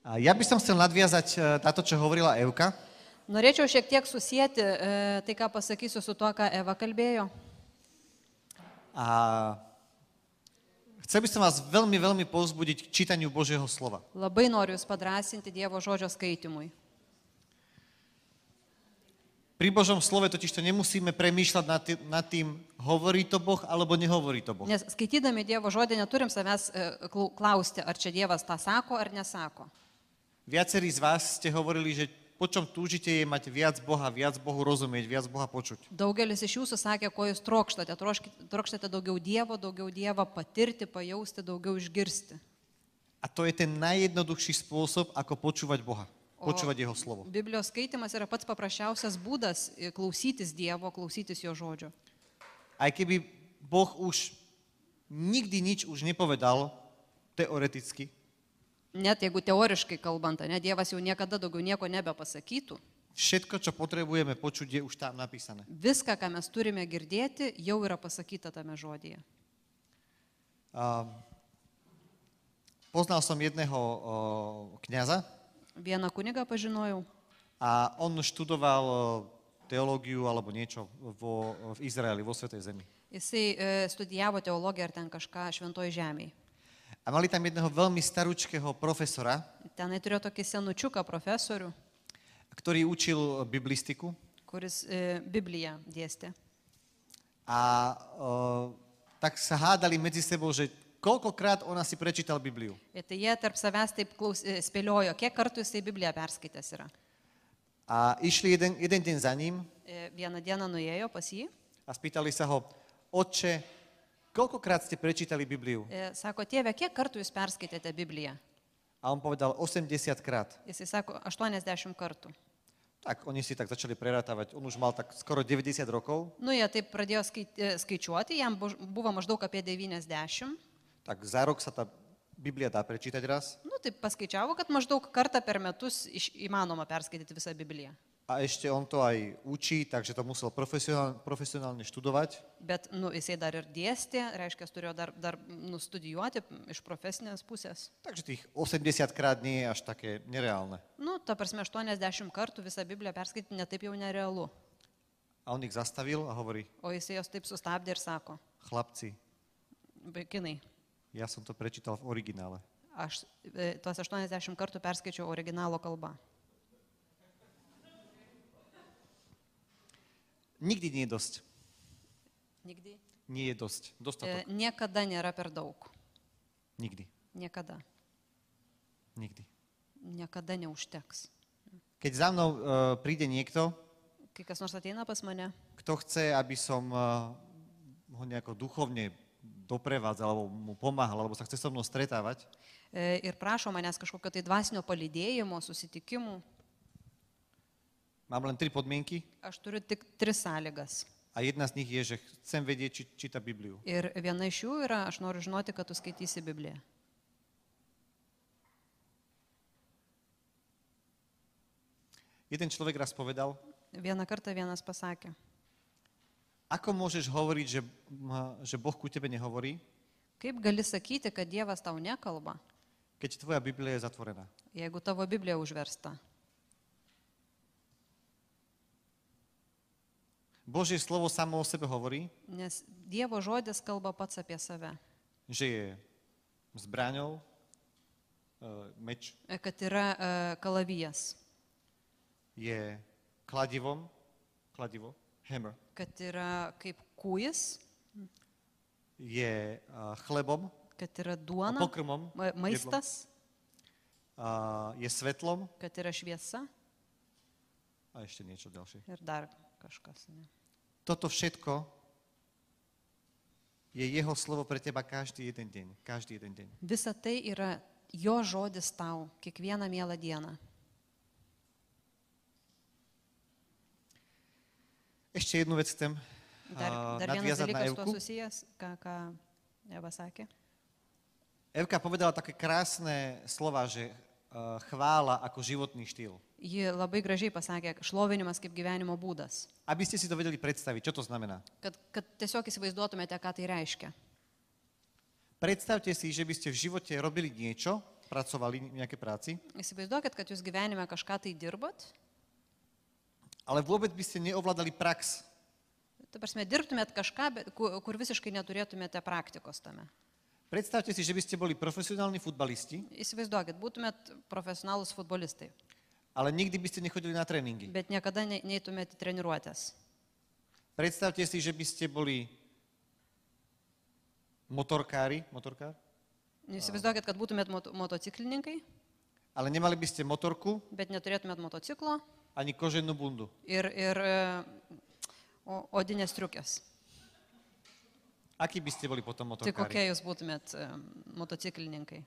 A ja by som chcel nadviazať na to, čo hovorila Evka. Norėčiau šiek tiek susijęti tai, ką pasakysiu su tuo, ką Eva kalbėjo. A chcel by som vás veľmi, veľmi povzbudiť k čítaniu Božieho slova. Labai noriu Jūs padrasinti Dievo žodžio skaitimui. Pri Božom slove totiž to nemusíme premýšľať nad tým, hovorí to Boh, alebo nehovorí to Boh. Nes skaitydami Dievo žodį neturim savęs klausti, ar čia Dievas tą sako ar nesako. Viacerí z vás ste hovorili, že po čom túžite je mať viac Boha, viac Bohu rozumieť, viac Boha počuť. Daugelis iš Jūsų sakė, ko Jūs trokštate. Trokštate daugiau Dievą patirti, pajausti, daugiau išgirsti. A to je ten najjednoduchší spôsob, ako počúvať Boha. Počúvať Jeho slovo. Biblijos skaitimas yra pats paprasčiausias būdas klausytis Dievo, klausytis Jo žodžio. Aj keby Boh už nikdy nič už nepovedal, teoreticky, Net jeigu teoriškai kalbant, ne, Dievas jau niekada daugiau nieko nebepasakytų, všetko, čo potrebujeme počuť, je už tam napísané. viską, ką mes turime girdėti, jau yra pasakyta tame žodyje. Poznal som jedného kňaza Vieną kunigą pažinojau, a on študoval teológiu alebo niečo v Izraeli, vo Svätej Zemi. jisai studijavo teologiją ar ten kažką šventoj žemėje. A mali tam jedného veľmi starúčkého profesora, Tenai turėjo tokį senučiuką profesorių, ktorý učil biblistiku. kuris Bibliją dėstė. A tak sa hádali medzi sebou, že koľkokrát on asi prečítal Bibliu. Ir tai jie tarp savęs taip spėliojo, kiek kartų jisai Bibliją perskaitęs yra. A išli jeden deň za ním Vieną dieną nuėjo pas jį, a spýtali sa ho, otče, koľkokrát ste prečítali Bibliu? sako, tėve, kiek kartų jūs perskaitėte Bibliją? A on povedal 80 krát. Jisai sako, 80 kartų. Tak oni si tak začali prerátavať. On už mal tak skoro 90 rokov. Nu, jie taip pradėjo skaičiuoti, jam buvo maždaug apie 90. Tak za rok sa tá Biblia dá prečítať raz. Nu, taip paskaičiavo, kad maždaug kartą per metus įmanoma perskaityti visą Bibliją. A ešte on to aj učí, takže to musel profesionálne študovať. Bet, nu, jisai dar ir dėstė, reiškia, turėjo dar studijuoti iš profesinės pusės. Takže tých 80 krát nie je až také nereálne. Nu, ta prasme, 80 kartų visą Bibliją perskaityti netaip jau nerealu. A on ich zastavil a hovorí, O jisai jos taip sustabdė ir sako, chlapci, vaikinai, ja som to prečítal v originále. aš tuos 80 kartų perskaičiau originalo kalba. Nikdy nie je dosť. Nikdy? Nie je dosť. Dostatok. Niekada nėra per daug. Nikdy. Niekada. Nikdy. Niekada neužteks. Keď za mnou príde niekto, Kai kas nors ateina pas mane, kto chce, aby som ho nejako duchovne doprevádzal, alebo mu pomáhal, alebo sa chce so mnou stretávať, ir prašo manęs kažkokio tai dvasinio palydėjimo, susitikimų, mám len 3 podmienky aš turiu tik 3 sąlygas. a jedna z nich je, že chcem vedieť, či číta Bibliu. Ir viena iš jų yra, aš noriu žinoti, kad tu skaitysi Bibliją. Jeden človek raz povedal, Vieną kartą vienas pasakė, ako môžeš hovoriť, že Boh ku tebe nehovorí, kaip gali sakyti, kad Dievas tau nekalba, keď tvoja Biblia je zatvorená. jeigu tavo Biblija užversta. Božie slovo samo o sebe hovorí, Nes Dievo žodis kalba pats apie save, že je zbraňou, meč, kad yra kalavijas, je kladivo, hammer, kad yra kaip kūjis, je chlebom, kad yra duona, pokrmom, maistas, je svetlom kad yra šviesa a ešte niečo ďalšie. ir dar kažkas. Ne? Toto všetko je jeho slovo pre teba každý jeden deň. Každý jeden deň. Visa tai yra jo žodis tau kiekvieną mielą dieną. Ešte jednu vec chcem Dar vienas nadviazať na dalykas tuo Evku. susijęs, ką Eva sakė. Evka povedala také krásne slova, že chvála ako životný štýl. Ji labai gražiai pasakė, šlovinimas kaip gyvenimo būdas. Aby ste si to vedeli predstaviť, čo to znamená. Kad tiesiog įsivaizduotumėte, ką tai reiškia. Predstavte si, že by ste v živote robili niečo, pracovali v nejakej práci, Įsivaizduokit, kad jūs gyvenime kažką tai dirbat, ale vôbec by ste neovládali prax. tai prasme, dirbtumėt kažką, kur visiškai neturėtumėte praktikos tame. Predstavte si, že by ste boli profesionálni futbalisti, Įsivaizduokit, būtumėt profesionalus futbolistai, ale nikdy by ste nechodili na tréningy. bet niekada neįtumėte treniruotės. Predstavte si, že by ste boli motorkár, Įsivaizduokit, kad būtumėt motociklininkai, ale nemali by ste motorku bet neturėtumėt motociklo ani koženú bundu. ir odinės striukės. Aký by ste boli potom Tai motorkári? kokie jūs būtumėt motociklininkai?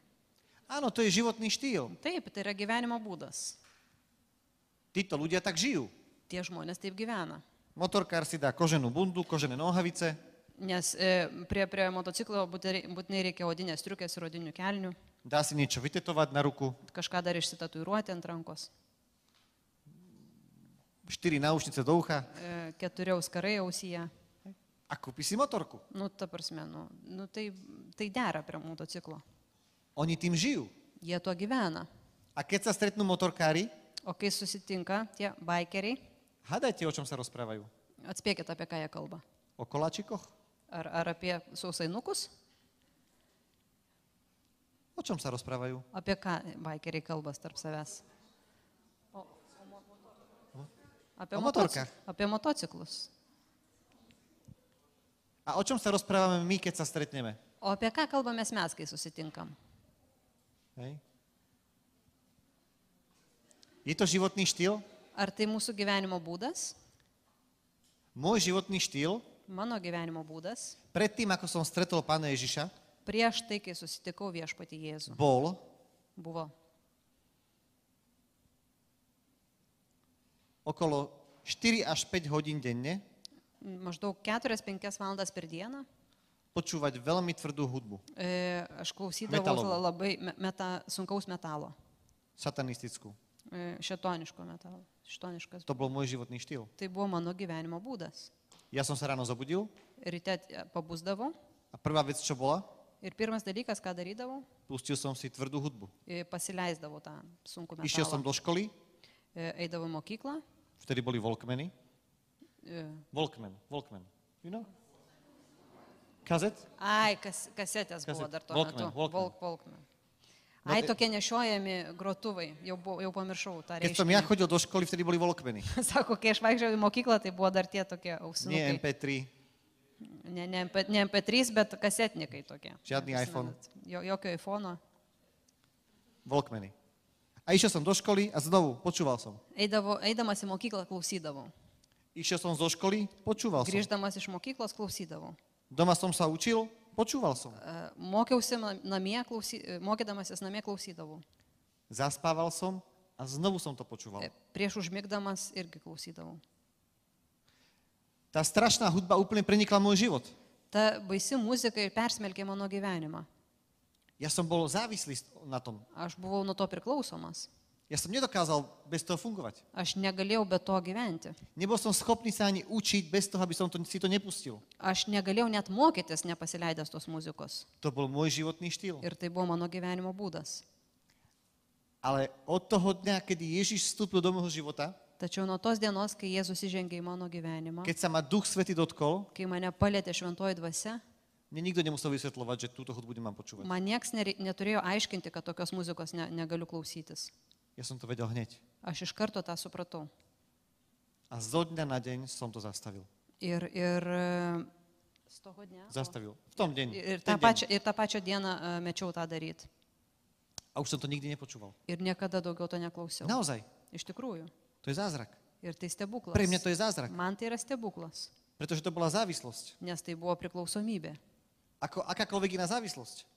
Áno, to je životný štýl. Taip, tai yra gyvenimo būdas. Títo ľudia tak žijú. Tie žmonės taip gyvena. Motorkár si dá koženú bundu, kožené nohavice, Nes prie motociklo būtinai reikia odinės striukės ir odinių kelnių, dá si niečo vytetovať na ruku, kažką dar išsitatuiruoti ant rankos, 4 náušnice do ucha 4 auskarai ausyje. a kúpi si motorku. Nu, ta prasme, tai dera prie motociklo. Oni tým žijú. Jie to gyvena. A keď sa stretnú motorkári, O kai susitinka tie bikeriai, hádajte, o čom sa rozprávajú. atspėkit, apie ką jie kalba. O koláčikoch? Ar apie sausainukus? O čom sa rozprávajú? Apie ką bikeriai kalba tarp savęs? Apie O motorkách. Apie motociklus. A o čom sa rozprávame my, keď sa stretneme? O apie ką kalbame mes, kai susitinkam? Hej. Je to životný štýl? Ar tai mūsų gyvenimo būdas? Môj životný štýl, Mano gyvenimo būdas. predtým, ako som stretol Pána Ježiša, Prieš tai, kai susitikau viešpatį Jėzų, bol buvo okolo 4 až 5 hodín denne maždaug 4-5 valandas per dieną. počúvať veľmi tvrdú hudbu, Aš klausydavau Metalovą. labai sunkaus metalo, satanistickú. šetoniško metalo. Šetoniškas. To bol môj životný štýl. Tai buvo mano gyvenimo būdas. Ja som sa ráno zobudil Ryte pabusdavau a prvá vec, čo bola, ir pirmas dalykas, ką darydavau, pustil som si tvrdú hudbu. pasileisdavau tą sunkų Išiel som metalą. do školy, Eidavau į mokyklą. vtedy boli Walkmany. e, Walkman, you know? Kazet? Ai, kasetės buvo dar tuo Walkman, metu. Walkman. Walkman. No Ai, tai- tokie nešiojami grotuvai. Jau pamiršau tą Keď som ja reiškinį. chodil do školy, vtedy boli Walkmany. Sako, kai aš vaikščiau į mokyklą, tai buvo dar tie tokie Nie ausinukai. MP3. Ne MP3, bet kasetnikai tokie. Žiadny iPhone. Jokio iPhone'o. Walkmany. A išiel som do školy a znovu počúval som. Eidamas į mokyklą klausydavau. Išiel som zo školy, počúval som. Grįždamas iš mokyklos klausydavau. Doma som sa učil, počúval som. Mokiausi namie, mokydamasis namie klausydavau. Zaspával som a znovu som to počúval. Prieš užmigdamas irgi klausydavau. Tá strašná hudba úplne prenikla môj život. Ta baisi muzika ir persmelkė mano gyvenimą. Ja som bol závislý na tom. Aš buvau nuo to priklausomas. Ja som nedokázal bez toho fungovať. Aš negalėjau be to gyventi. Nebol som schopný sa ani učiť bez toho, aby som si to nepustil. Aš negalėjau net mokytis nepasileidęs tos muzikos. To bol môj životný štýl. Ir tai buvo mano gyvenimo būdas. Ale od toho dňa, kedy Ježiš vstúpil do môjho života, Tačiau nuo tos dienos, kai Jėzus įžengė į mano gyvenimą, keď sa ma Duch Svätý dotkol, kai mane palėtė šventoji dvasia, mne nikto nemusel vysvetľovať, že túto hudbu nemám počúvať. man nieks neturėjo aiškinti, kad tokios muzikos negaliu klausytis. Ja som to vedel hneď. Aš iš karto tą supratau. A zo dňa na deň som to zastavil. Ir z toho dňa. Zastavil. V tom deň. Ir Ten tą pačią dieną mečiau tą daryti. A už som to nikdy nepočúval. Ir niekada daugiau to neklausiau. Naozaj. Iš tikrųjų. To je zázrak. Ir tai stebuklas. Pre mňa to je zázrak. Man tai yra stebuklas, Pretože to bola závislosť. nes tai buvo priklausomybė. Akákoľvek iná závislosť.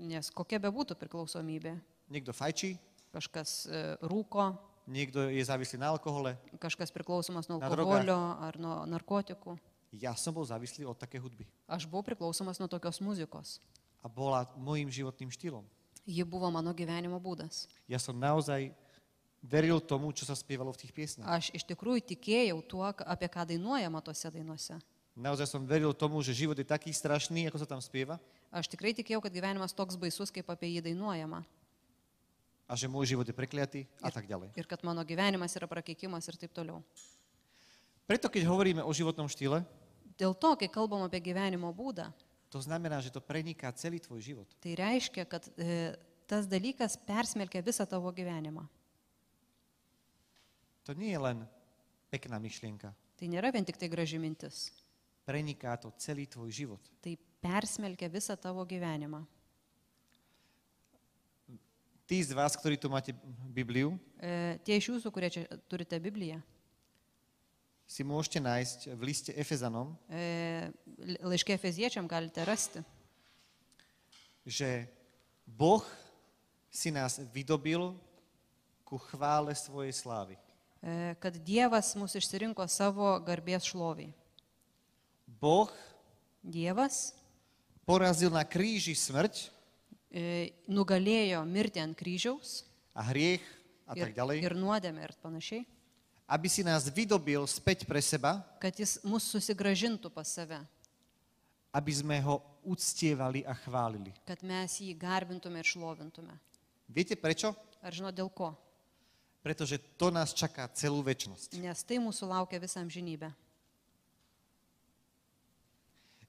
Nes kokia be būtų priklausomybė. Niekto fajčí, Kažkas rūko, niekto je závislý na alkohole. kažkas priklausomas nuo Na alkoholio ar nuo narkotikų. Ja som bol závislý od také hudby. Aš buvau priklausomas nuo tokios muzikos. A bola môjim životným štýlom. Ji buvo mano gyvenimo būdas. Ja som naozaj veril tomu, čo sa spievalo v tých piesniach. Aš iš tikrųjų tikėjau tuo, apie ką dainuojama tose dainuose. Naozaj som veril tomu, že život je taký strašný, ako sa tam spieva. Aš tikrai tikėjau, kad gyvenimas toks baisus, kaip apie jį dainuojama. a že môj život je prekliatý a tak ďalej. Ir kad mano gyvenimas yra prakeikimas ir taip toliau. Preto, keď hovoríme o životnom štýle, Dėl to, kai kalbam apie gyvenimo būdą, to znamená, že to preniká celý tvoj život. tai reiškia, kad tas dalykas persmelkia visą tavo gyvenimą. To nie je len pekná myšlienka. Tai nėra vien tik tai graži mintis. Preniká to celý tvoj život. Tai persmelkia visą tavo gyvenimą. Tí z vás, ktorí tu máte Bibliu, Tie iš jūsų, kurie čia turite Bibliją, si môžete nájsť v liste Efezanom, laiške Efeziečiam galite rasti, že Boh si nás vydobil ku chvále svojej slávy. kad Dievas mus išsirinko savo garbės šloviai. Boh Dievas porazil na kríži smrť nugalėjo mirtį ant kryžiaus a hriech a tak ďalej, ir nuodėmę ir panašiai, aby si nás vydobil späť pre seba, kad jis mus susigražintų pas save, aby sme ho uctievali a chválili. kad mes jį garbintume ir šlovintume. Viete prečo? Ar žino dėl ko? Pretože to nás čaká celú večnosť. Nes tai mūsų laukia visą amžinybę.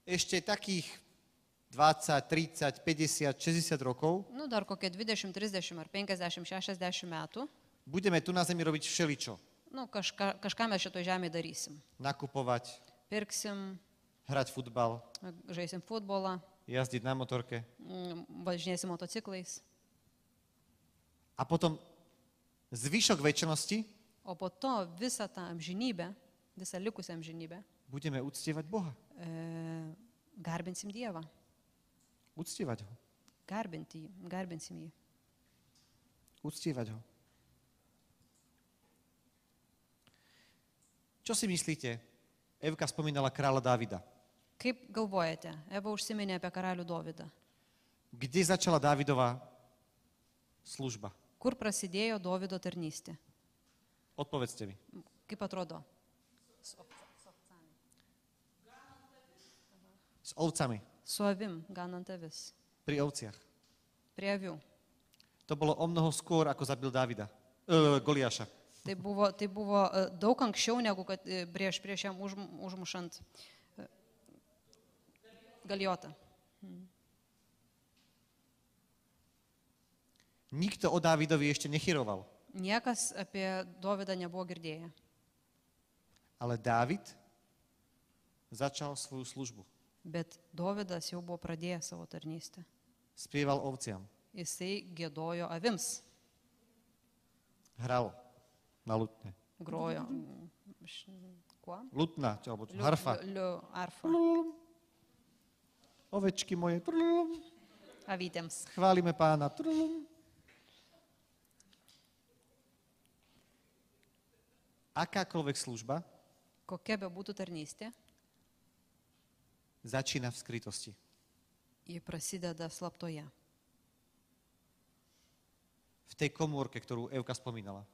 Ešte takých 20, 30, 50, 60 rokov Nu, dar kokie 20, 30 ar 50, 60 metų, budeme tu na zemi robiť všeličo. nu, kažką mes šitoj žemėje darysim. Nakupovať, Pirksim, hrať futbal, žaisim futbolą, jazdiť na motorke. važinėsim motociklais, A potom zvyšok večnosti o po to visą tą amžinybę, visą likusią amžinybę, budeme uctievať Boha. garbinsim Dievą, Uctievať ho. garbinsim jį. Uctievať ho. Čo si myslíte? Evka spomínala kráľa Dávida. Kaip galvojate, Eva užsiminė apie karalių Dovydą. Kde začala Dávidova služba? Kur prasidėjo Dovydo tarnystė? Odpovedzte mi. Kaip atrodo? S ovcami. Su avim, ganant avis. Pri ovciach. Prie avių. To bolo o mnoho skôr, ako zabil Dávida. Goliáša. Tai buvo daug anksčiau, negu kad prieš jam užmušant Galijotą. Nikto o Dávidovi ešte nechyroval. Niekas apie Dovydą nebuvo girdėję. Ale Dávid začal svoju službu. Bet Dovydas jau buvo pradėjęs savo tarnystę. Spieval ovciam. Jisai gėdojo avims, Hral na lutne. grojo. Kuo? Lutna, alebo harfa. Arfa. Ovečky moje. Avytėms. Chválime pána. Akákoľvek služba Kokia be būtų tarnystė, začína v skrytosti. ji prasideda slaptoje. V tej komórke, ktorú Evka spomínala.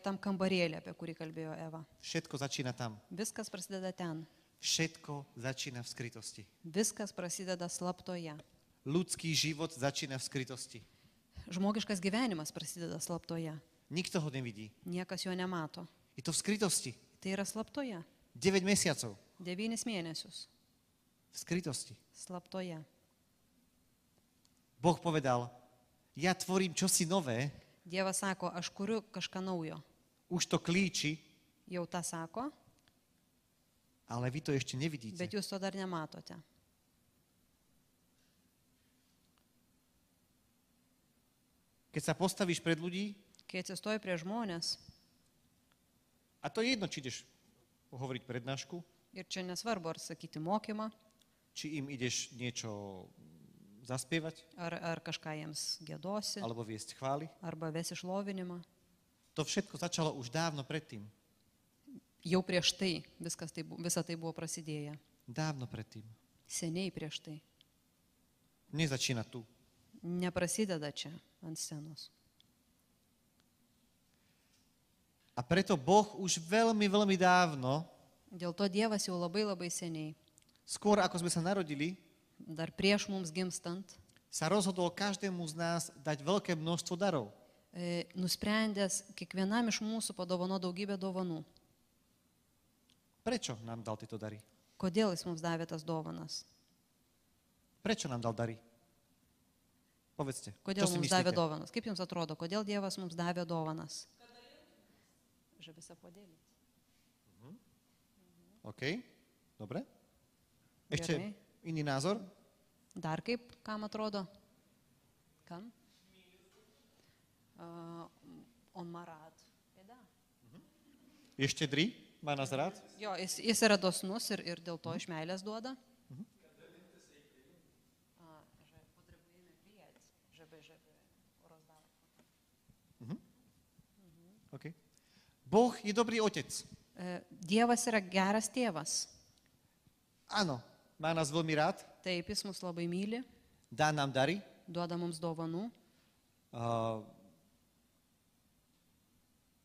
Tam kambarėlė, apie kurį kalbėjo Eva. Všetko začína tam. Viskas prasideda ten. Všetko začína v skrytosti. Viskas prasideda slaptoje. Ľudský život začína v skrytosti. Žmogiškas gyvenimas prasideda slaptoje. Nikto ho nevidí. Niekas jo nemato. Je to v skrytosti. Tai yra slaptoje. 9 mesiacov. 9 mėnesius. V skrytosti. Slaptoje. Boh povedal, ja tvorím čosi nové, Dievas sako, aš kuriu kažką naujo. už to klíči, Jau tą sako, ale vy to ešte nevidíte. bet jūs to dar nematote. Keď sa postavíš pred ľudí, Kai atsistoji prie žmonės, a to je jedno, či ideš hovoriť prednášku, ir čia nesvarbu, ar sakyti mokymą, či im ideš niečo zaspievať, ar kažką jiems gėdosi, alebo viesť chvály. arba vesi šlovinimą. To všetko začalo už dávno predtým. Jau prieš tai, visa tai buvo prasidėję. Dávno predtým. Seniai prieš tai. Nezačína tu. Neprasideda čia ant scenos. A preto Boh už veľmi, veľmi dávno, Dėl to Dievas jau labai seniai, skôr ako sme sa narodili, dar prieš mums gimstant, sa rozhodol každému z nás dať veľké množstvo darov. Nusprendęs kiekvienam iš mūsų padovano daugybę dovanų. Prečo nám dal tieto dary? Kodėl jis mums davė tas dovanas? Prečo nám dal dary? Povedzte, Kodėl čo si mums davė myslíte? dovanas? Kaip jums atrodo, kodėl Dievas mums davė dovanas? Żeby sa podėlyti. OK, dobre. Ešte Gerai. iný názor? Dar kaip, kam atrodo? Kam? On má rád. Je štedrý? Má nás rád? Jo, jis yra dosnus ir dėl to iš meilės duoda. OK. Boh je dobrý otec. Dievas yra geras tėvas. Áno, má nás veľmi rád, Taip, jis mus labai myli, dá nám dary, duoda mums dovanų,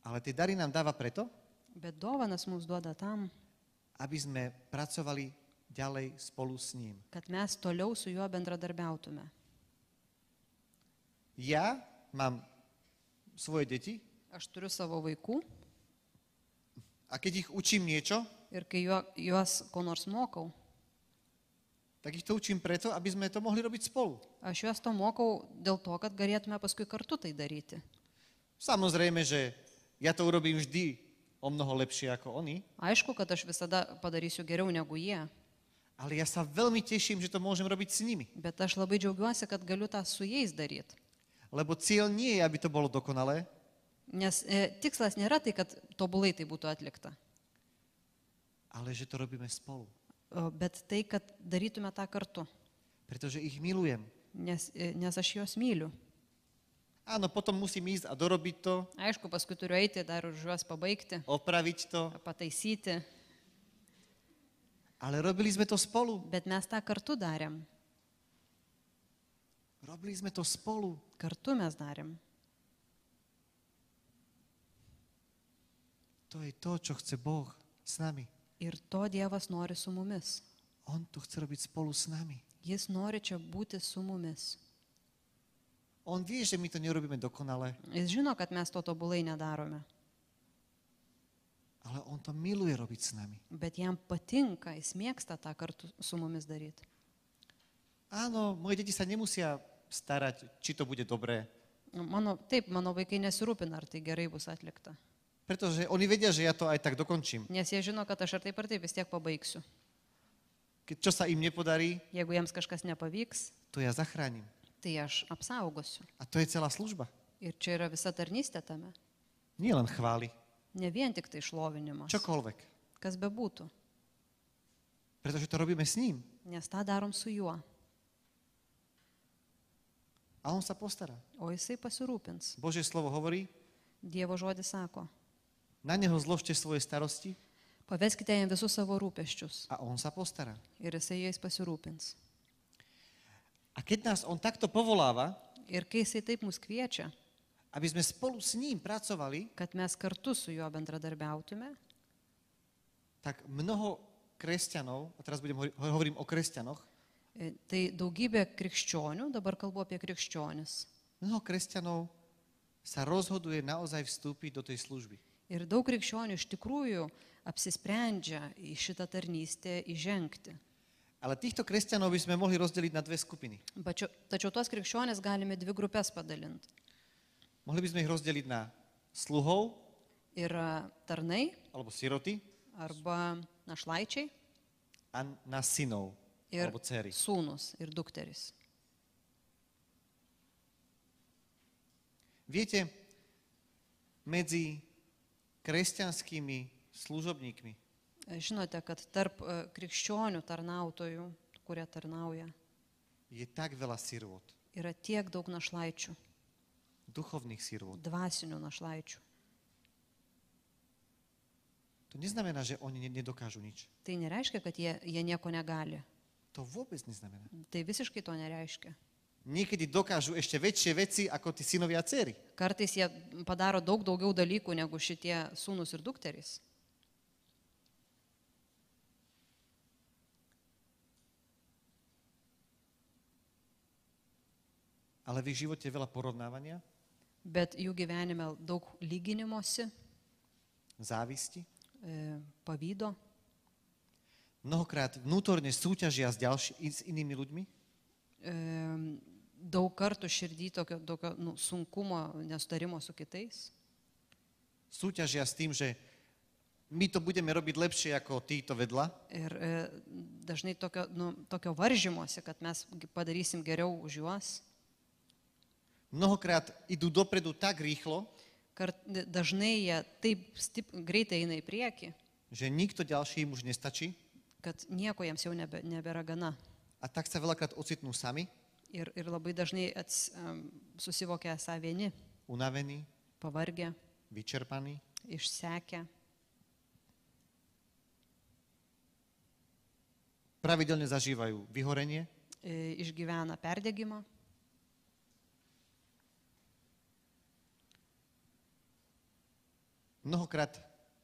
ale tie dary nám dáva preto, bet dovanas mums duoda tam, aby sme pracovali ďalej spolu s ním. kad mes toliau su juo bendradarbiautume. Ja mám svoje deti Aš turiu savo vaikų a keď ich učím niečo, ir kai juos ko nors mokau, tak ich to učím preto, aby sme to mohli robiť spolu. aš juos to mokau dėl to, kad galėtume paskui kartu tai daryti. Samozrejme, že ja to urobím vždy o mnoho lepšie ako oni, Aišku, kad aš visada padarysiu geriau negu jie, ale ja sa veľmi teším, že to môžem robiť s nimi. bet aš labai džiaugiuosi, kad galiu tą su jais daryti. Lebo cieľ nie je, aby to bolo dokonalé, Nes tikslas nėra tai, kad tobulai tai būtų atlikta, ale že to robíme spolu. bet tai, kad darytume tą kartu, Pretože ich milujem. nes aš juos myliu. Áno, potom musím ísť a dorobiť to, Aišku, paskui turiu eiti dar už juos pabaigti, opraviť to, pataisyti, ale robili sme to spolu. bet mes tą kartu darėm. Robili sme to spolu. Kartu mes darėm. To je to, čo chce Boh s nami. Ir to Dievas nori su mumis. On to chce robiť spolu s nami. Jis nori čia būti su mumis. On vie, že my to nerobíme dokonale, Jis žino, kad mes to tobulai nedarome, ale on to miluje robiť s nami. bet jam patinka, jis mėgsta tą kartu su mumis daryti. Áno, moje deti sa nemusia starať, či to bude dobré, Mano vaikai nesirūpina, ar tai gerai bus atlikta. pretože oni vedia, že ja to aj tak dokončím. Nes jie žino, kad aš ar taip vis tiek pabaigsiu. Čo sa im nepodarí, Jeigu jiems kažkas nepavyks, to ja zachránim. tai aš apsaugosiu. A to je celá služba. Ir čia yra visa tarnystė tame. Nie len chvály, Ne vien tik tai šlovinimas. čokoľvek. Kas bebūtų. Pretože to robíme s ním. Nes tą darom su juo. A on sa postará. O jisai pasirūpins. Božie slovo hovorí, Dievo žodis sako. na neho zložte svoje starosti Paveskite jam visus savo rūpeščius. a on sa postará. Ir jisai jais pasirūpins. A keď nás on takto povoláva, Ir kai jisai taip mus kviečia, aby sme spolu s ním pracovali, kad mes kartu su juo bendradarbiautume, tak mnoho kresťanov, a teraz hovorím o kresťanoch, tai daugybė krikščionių, dabar kalbu apie krikščionis. mnoho kresťanov sa rozhoduje naozaj vstúpiť do tej služby. Ir daug krikščionių iš tikrųjų apsisprendžia į šitą tarnystę įžengti. Ale týchto kresťanov by sme mohli rozdeliť na dve skupiny. Tačiau tuos krikščionis galime dvi grupės padalinti. Mohli by sme ich rozdeliť na sluhov, Yra tarnai alebo siroty, arba našlaičiai a na synov, ir alebo dcery. sūnus ir dukteris. Viete, medzi kresťanskými služobníkmi Žinote, kad tarp krikščionių tarnautojų, kurie tarnauja, je tak veľa sirvot, yra tiek daug našlaičių, duchovných sirvot. dvasinių našlaičių. To neznamená, že oni nedokážu nič. Tai nereiškia, kad jie nieko negali. To vôbec neznamená. Tai visiškai to nereiškia. Niekedy dokážu ešte väčšie veci ako tí synovia a dcery. Kartais jie padaro daug daugiau dalykų negu šitie sūnus ir dukterys. ale v ich živote je veľa porovnávania, bet jų gyvenime daug lyginimosi, závisti. pavydo. Mnohokrát vnútorne súťažia s inými ľuďmi. Daug kartų širdį tokio sunkumo, nesutarimo su kitais. Súťažia s tým, že my to budeme robiť lepšie ako títo vedľa. Ir dažnai tokio varžymosi, kad mes padarysim geriau už juos. Mnohokrát idú dopredu tak rýchlo, Dažnai jie taip greitai eina į priekį, že nikto ďalší im už nestačí kad nieko jiems jau nebėra gana. a tak sa veľakrát ocitnú sami, Ir labai dažnai susivokia esą vieni, unavení, pavargę, vyčerpaní. išsekę. Pravidelne zažívajú vyhorenie, Išgyvena perdegimą. mnohokrát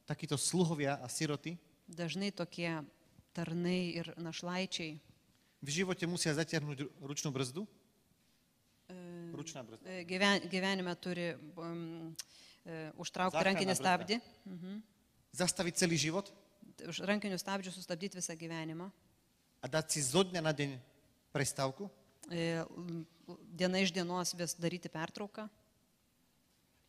takíto sluhovia a siroty Dažnai tokie tarnai ir našlaičiai v živote musia zatiahnuť ručnú brzdu. Ručná brzda. gyvenime turi užtraukti Záchranná rankinį brzda. stabdį. Zastaviť celý život Už rankinių stabdžių sustabdyti visą gyvenimą. a dať si zo dňa na deň prestávku. Diena iš dienos vis daryti pertrauką.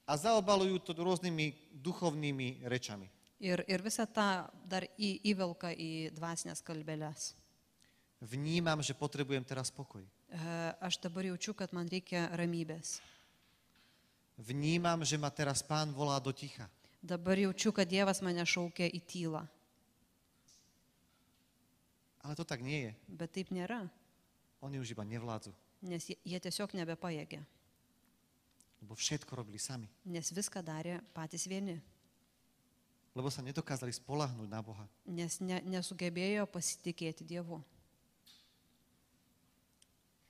A zaobalujú to rôznymi duchovnými rečami. Ir visą tą dar įvelka į dvasinės kalbelės. Vnímam, že potrebujem teraz pokoj. Aš dabar jaučiu, kad man reikia ramybės. Vnímam, že ma teraz Pán volá do ticha. Dabar jaučiu, kad Dievas mane šaukia į tylą. Ale to tak nie je. Bet taip nėra, Oni už iba nevládzu, nes jie tiesiog nebepajėgia. lebo všetko robili sami. Nes viską darė patys vieni. Lebo sa nedokázali spolahnúť na Boha. Nes nesugebėjo pasitikėti Dievu.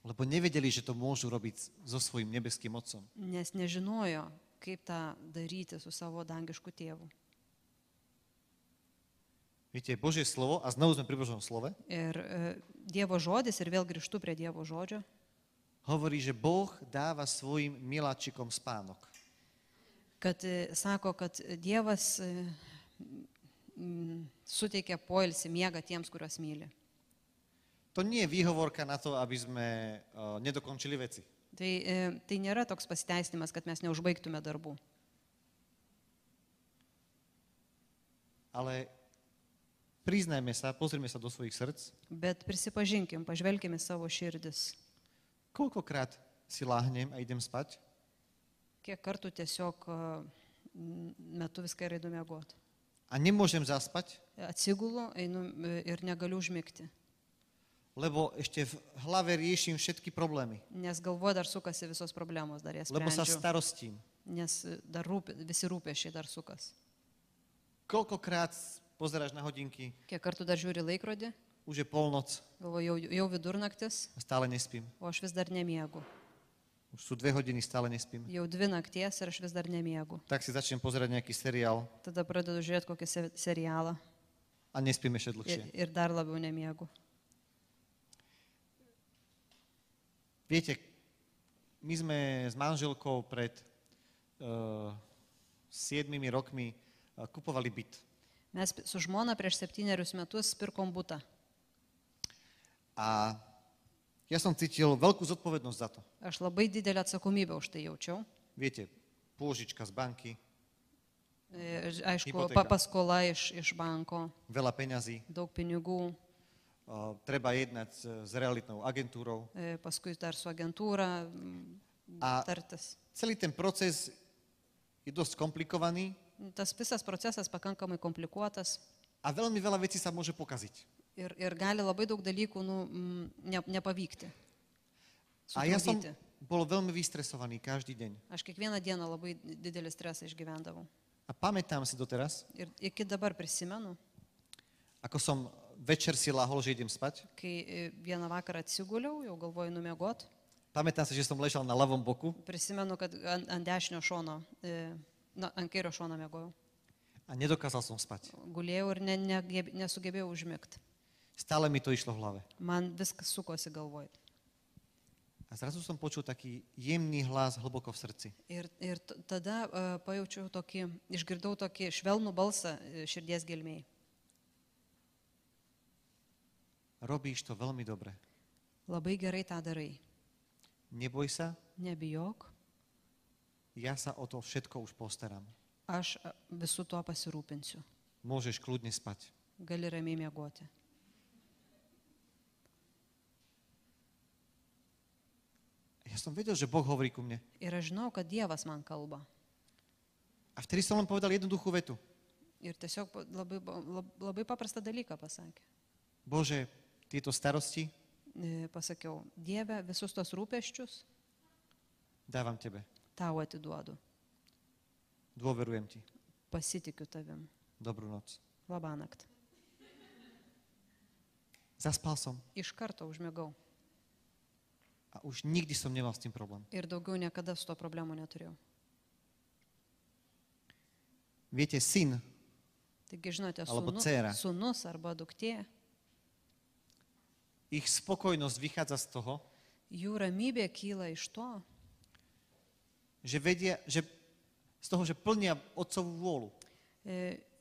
Lebo nevedeli, že to môžu robiť so svojím nebeským Otcom. Nes nežinojo, kaip tą daryti su savo dangišku tėvu. Viete, Božie slovo, a znovu sme pri Božom slove, Ir Dievo žodis, ir vėl grįžtu prie Dievo žodžio, hovorí, že Boh dáva svojim miláčikom spánok. kad sako, kad Dievas suteikia poilsį, miegą tiems, kuriuos myli. To nie je výhovorka na to, aby sme nedokončili veci. Tai nėra toks pasiteisinimas, kad mes neužbaigtume darbų. Ale priznajme sa, pozrime sa do svojich srdc, Bet prisipažinkim, pažvelkim į savo širdis. koľkokrát si láhnem a idem spať Kiek kartų tiesiog metu viską ir einu miegoti. a nemôžem zaspať, Atsigulu, einu ir negaliu užmigti. lebo ešte v hlave riešim všetky problémy. Nes galvoje dar sukasi visos problemos, dar jas Lebo sa sprendžiu. starostím. Nes dar visi rūpešiai dar sukas. Koľkokrát pozeráš na hodinky, Kiek kartų dar žiūri laikrodį, už je polnoc galvoju, jau vidurnaktis, a stále nespím. o aš vis dar nemiegu. Už sú 2 hodiny, stále nespím. Jau 2 nakties ir aš vis dar nemiegu. Tak si začnem pozerať nejaký seriál Tada pradedu žiūrėti kokį serialą a nespím ešte dlhšie. ir dar labiau nemiegu. Viete, my sme s manželkou pred 7 rokmi kupovali byt. Mes su žmona prieš 7 metus pirkom butą. A ja som cítil veľkú zodpovednosť za to. Aš labai didelę atsakomybę už tai jaučiau. Viete, pôžička z banky, Aišku, Hipoteka. paskola iš banko, veľa peňazí, daug pinigų, treba jednať s realitnou agentúrou. paskui dar su agentūra A- tartis. Celý ten proces je dosť komplikovaný Tas visas procesas pakankamai komplikuotas a veľmi veľa vecí sa môže pokaziť. ir gali labai daug dalykų nepavykti. A ja som Sutrukdyti. bol veľmi vystresovaný každý deň. Aš kiekvieną dieną labai didelį stresą išgyvendavau. A pamätám si doteraz, Ir iki dabar prisimenu, ako som večer si lahol, že idem spať. kai vieną vakarą atsiguliau, jau galvoju numiegot, Pamätám si, že som ležal na ľavom boku prisimenu, kad ant dešinio šono, ant kairio šono miegojau. a nedokázal som spať. Gulėjau ir nesugebėjau užmigti. Stále mi to išlo v hlave. Man viskas sukosi galvoj. A A zrazu som počul taký jemný hlas hlboko v srdci. Ir tada pajaučiau tokį, išgirdau tokį švelnų balsą širdies gelmėj. Robíš to veľmi dobre. Labai gerai tą darai. Neboj sa, Nebijok, ja sa o to všetko už postaram. aš visų tuo pasirūpinsiu. Môžeš kľudne spať. Gali ramiai miegoti. Ja som vedel, že Boh hovorí ku mne. Ir aš žinau, kad Dievas man kalba. A vtedy som len povedal jednoduchú vetu. Ir tiesiog labai paprastą dalyką pasakė. Bože, tieto starosti Pasakiau, Dieve, visus tos rūpeščius dávam Tebe. tau atiduodu. Dôverujem Ti. Pasitikiu tavim. Dobrú noc. Labanakt. Zaspal som Iš karto užmėgau. a už nikdy som nemal s tým problém. Ir daugiau niekada su to problemu neturėjau. Viete, syn, Taigi, žinote, Alebo dcéra. sūnus arba duktė, ich spokojnosť vychádza z toho, jų ramybė kyla iš to, že vedia, že z toho, že plnia otcovú vôľu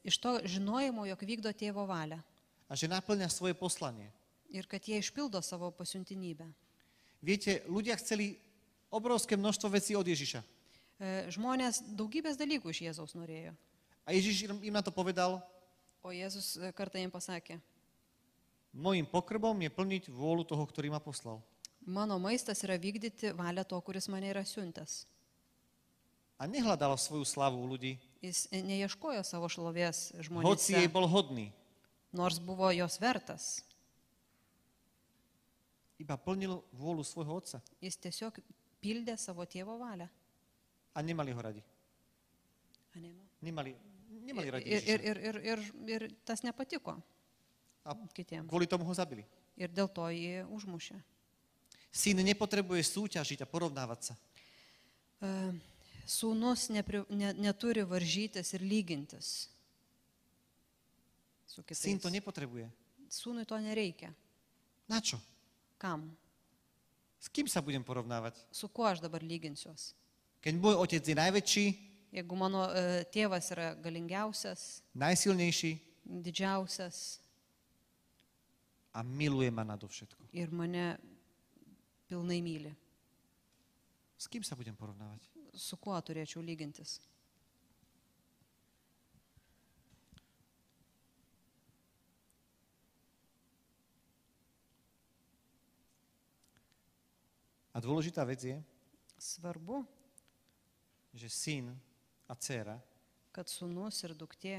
iš to žinojimo, jog vykdo tėvo valią a že naplňa svoje poslanie. ir kad jie išpildo savo pasiuntinybę. Viete, ľudia chceli obrovské množstvo vecí od Ježiša. Žmonės daugybės dalykų iš Jėzaus norėjo. A Ježiš im na to povedal, O Jėzus kartą jiems pasakė, mojím pokrmom je plniť vôľu toho, ktorý ma poslal. mano maistas yra vykdyti valią to, kuris mane yra siuntęs. A nehľadal svoju slavu u ľudí, Jis neieškojo savo šlovės hoci jej žmonėse, bol hodný. nors buvo jos vertas. Iba plnil vôľu svojho otca. Jis tiesiog pildė savo tėvo valią. A nemali ho radi. Nemali radi Ježiša. Ir tas nepatiko A kitiems. kvôli tomu ho zabili. Ir dėl to jį užmušė. Syn nepotrebuje súťažiť a porovnávať sa. Sūnus neturi varžytis ir lygintis su Syn to kitais. nepotrebuje. Sūnui to nereikia. Na čo? Kam? S kým sa budem porovnávať? Su kuo aš dabar lyginsiuos? Keď môj otec je najväčší, Jeigu mano tėvas yra galingiausias, najsilnejší didžiausias a miluje ma nadovšetko. ir mane pilnai myli, S kým sa budem porovnávať? su kuo turėčiau lygintis? A dôležitá vec je, Svarbu, že syn a dcéra kad sūnus ir duktė